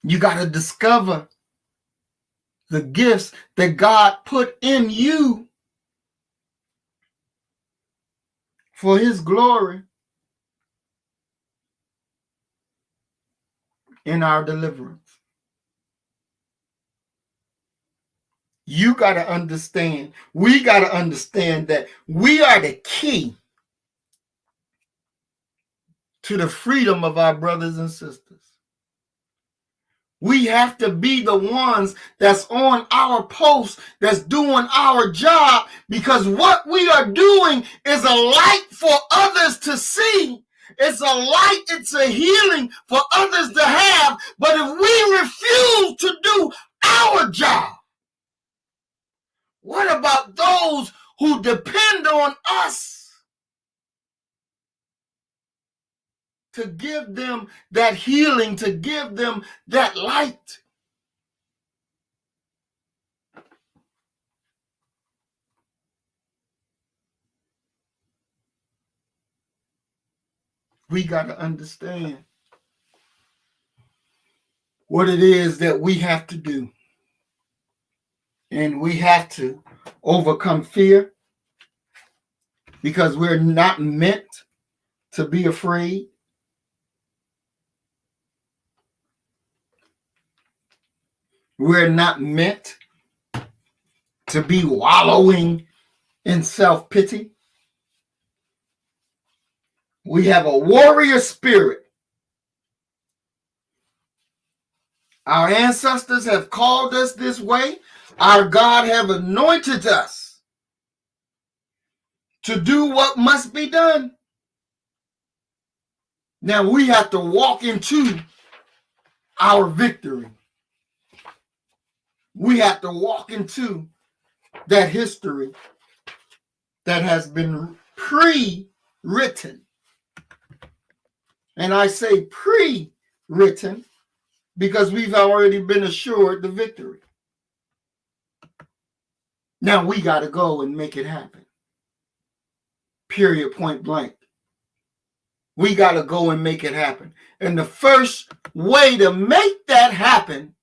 You got to discover the gifts that God put in you for his glory in our deliverance. You got to understand, we got to understand that we are the key to the freedom of our brothers and sisters. We have to be the ones that's on our post, that's doing our job, because what we are doing is a light for others to see. It's a light, it's a healing for others to have. But if we refuse to do our job, what about those who depend on us to give them that healing, to give them that light? We got to understand what it is that we have to do. And we have to overcome fear, because we're not meant to be afraid. We're not meant to be wallowing in self-pity. We have a warrior spirit. Our ancestors have called us this way. Our God have anointed us to do what must be done. Now we have to walk into our victory. We have to walk into that history that has been pre-written. And I say pre-written because we've already been assured the victory. Now we got to go and make it happen. Period, point blank. We got to go and make it happen. And the first way to make that happen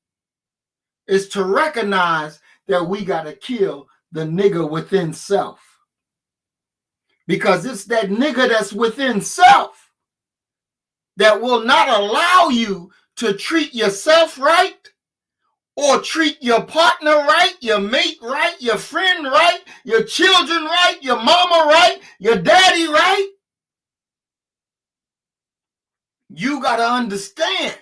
is to recognize that we got to kill the nigger within self. Because it's that nigger that's within self that will not allow you to treat yourself right, or treat your partner right, your mate right, your friend right, your children right, your mama right, your daddy right. You got to understand.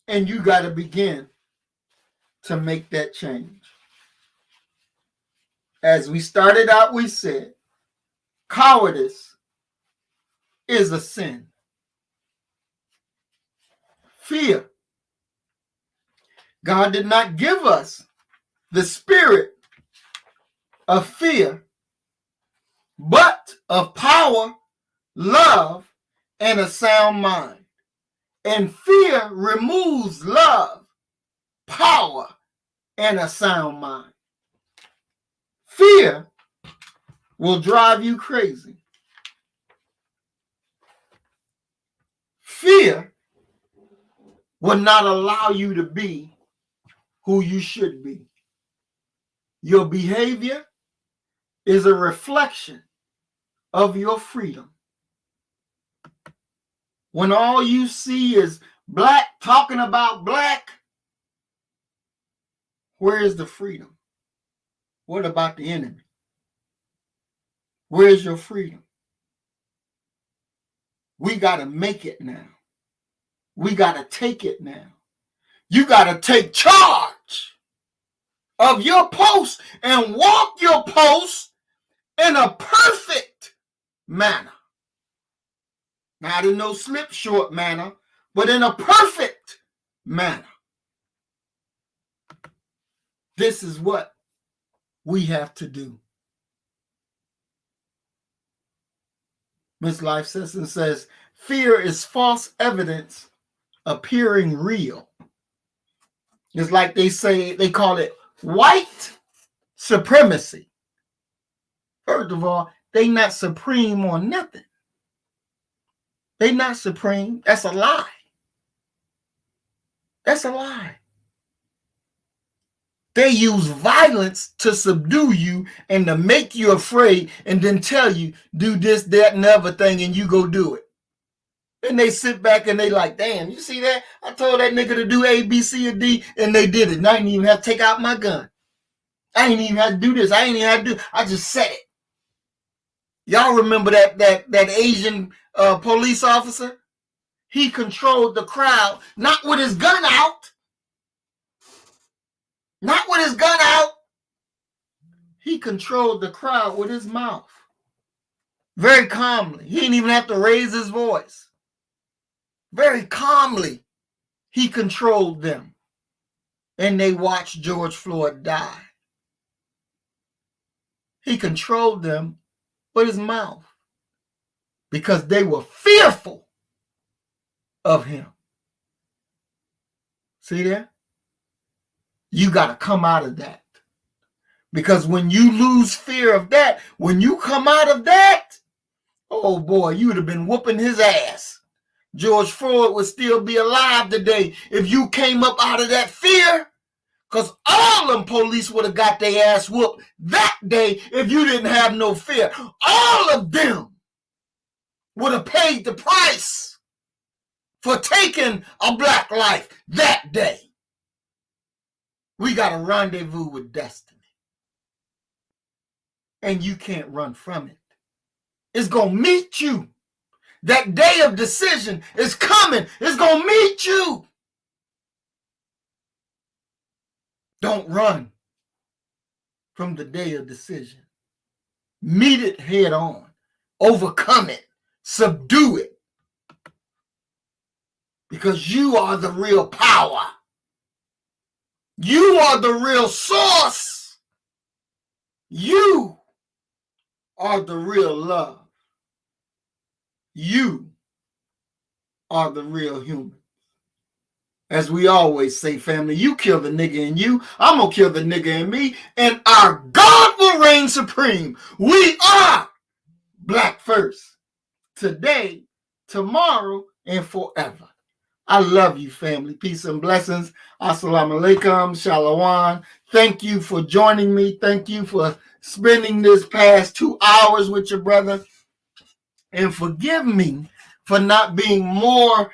And you got to begin to make that change. As we started out, we said, cowardice is a sin. Fear. God did not give us the spirit of fear, but of power, love, and a sound mind. And fear removes love, power, and a sound mind. Fear will drive you crazy. Fear will not allow you to be who you should be. Your behavior is a reflection of your freedom. When all you see is black talking about black, where is the freedom? What about the enemy? Where's your freedom? We got to make it now. We got to take it now. You got to take charge of your post and walk your post in a perfect manner. Not in no slip short manner, but in a perfect manner. This is what we have to do. Ms. Life Session says, fear is false evidence appearing real. It's like they say, they call it white supremacy. First of all, they not supreme on nothing. They not supreme. That's a lie. That's a lie. They use violence to subdue you and to make you afraid and then tell you, do this, that, and the other thing, and you go do it. And they sit back and they like, damn, you see that? I told that nigga to do A, B, C, or D, and they did it. And I didn't even have to take out my gun. I didn't even have to do this. I didn't even have to do. I just said it. Y'all remember that Asian police officer? He controlled the crowd, not with his gun out. Not with his gun out. He controlled the crowd with his mouth. Very calmly. He didn't even have to raise his voice. Very calmly, he controlled them. And they watched George Floyd die. He controlled them with his mouth because they were fearful of him. See that? You got to come out of that. Because when you lose fear of that, when you come out of that, oh boy, you would have been whooping his ass. George Floyd would still be alive today if you came up out of that fear. Because all them police would have got their ass whooped that day if you didn't have no fear. All of them would have paid the price for taking a black life that day. We got a rendezvous with destiny. And you can't run from it. It's going to meet you. That day of decision is coming. It's going to meet you. Don't run from the day of decision. Meet it head on. Overcome it. Subdue it. Because you are the real power. You are the real source. You are the real love. You are the real human. As we always say, family, you kill the nigga in you, I'm going to kill the nigga in me, and our God will reign supreme. We are Black First. Today, tomorrow, and forever. I love you, family. Peace and blessings. Assalamu alaikum. Shalom. Thank you for joining me. Thank you for spending this past 2 hours with your brother. And forgive me for not being more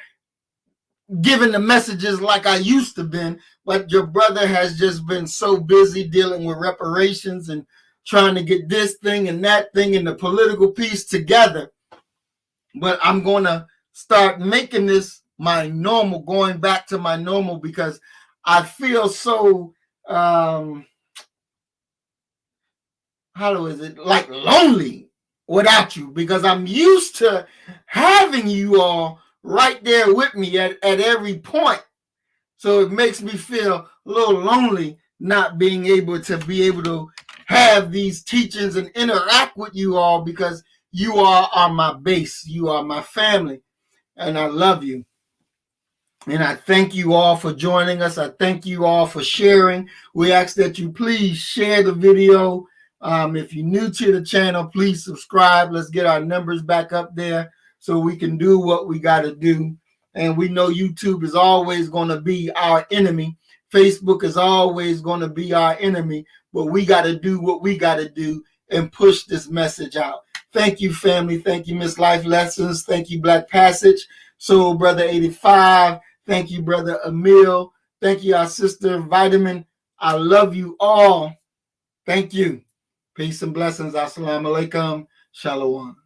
giving the messages like I used to been, but your brother has just been so busy dealing with reparations and trying to get this thing and that thing and the political piece together. But I'm going to start making this my normal, going back to my normal, because I feel so, like lonely without you, because I'm used to having you all right there with me at every point. So it makes me feel a little lonely not being able to have these teachings and interact with you all, because you all are my base. You are my family. And I love you. And I thank you all for joining us. I thank you all for sharing. We ask that you please share the video. If you're new to the channel, please subscribe. Let's get our numbers back up there so we can do what we got to do. And we know YouTube is always going to be our enemy. Facebook is always going to be our enemy. But we got to do what we got to do and push this message out. Thank you, family. Thank you, Miss Life Lessons. Thank you, Black Passage. Soul Brother 85. Thank you, Brother Emil. Thank you, our sister Vitamin. I love you all. Thank you. Peace and blessings. Assalamu alaikum. Shalom.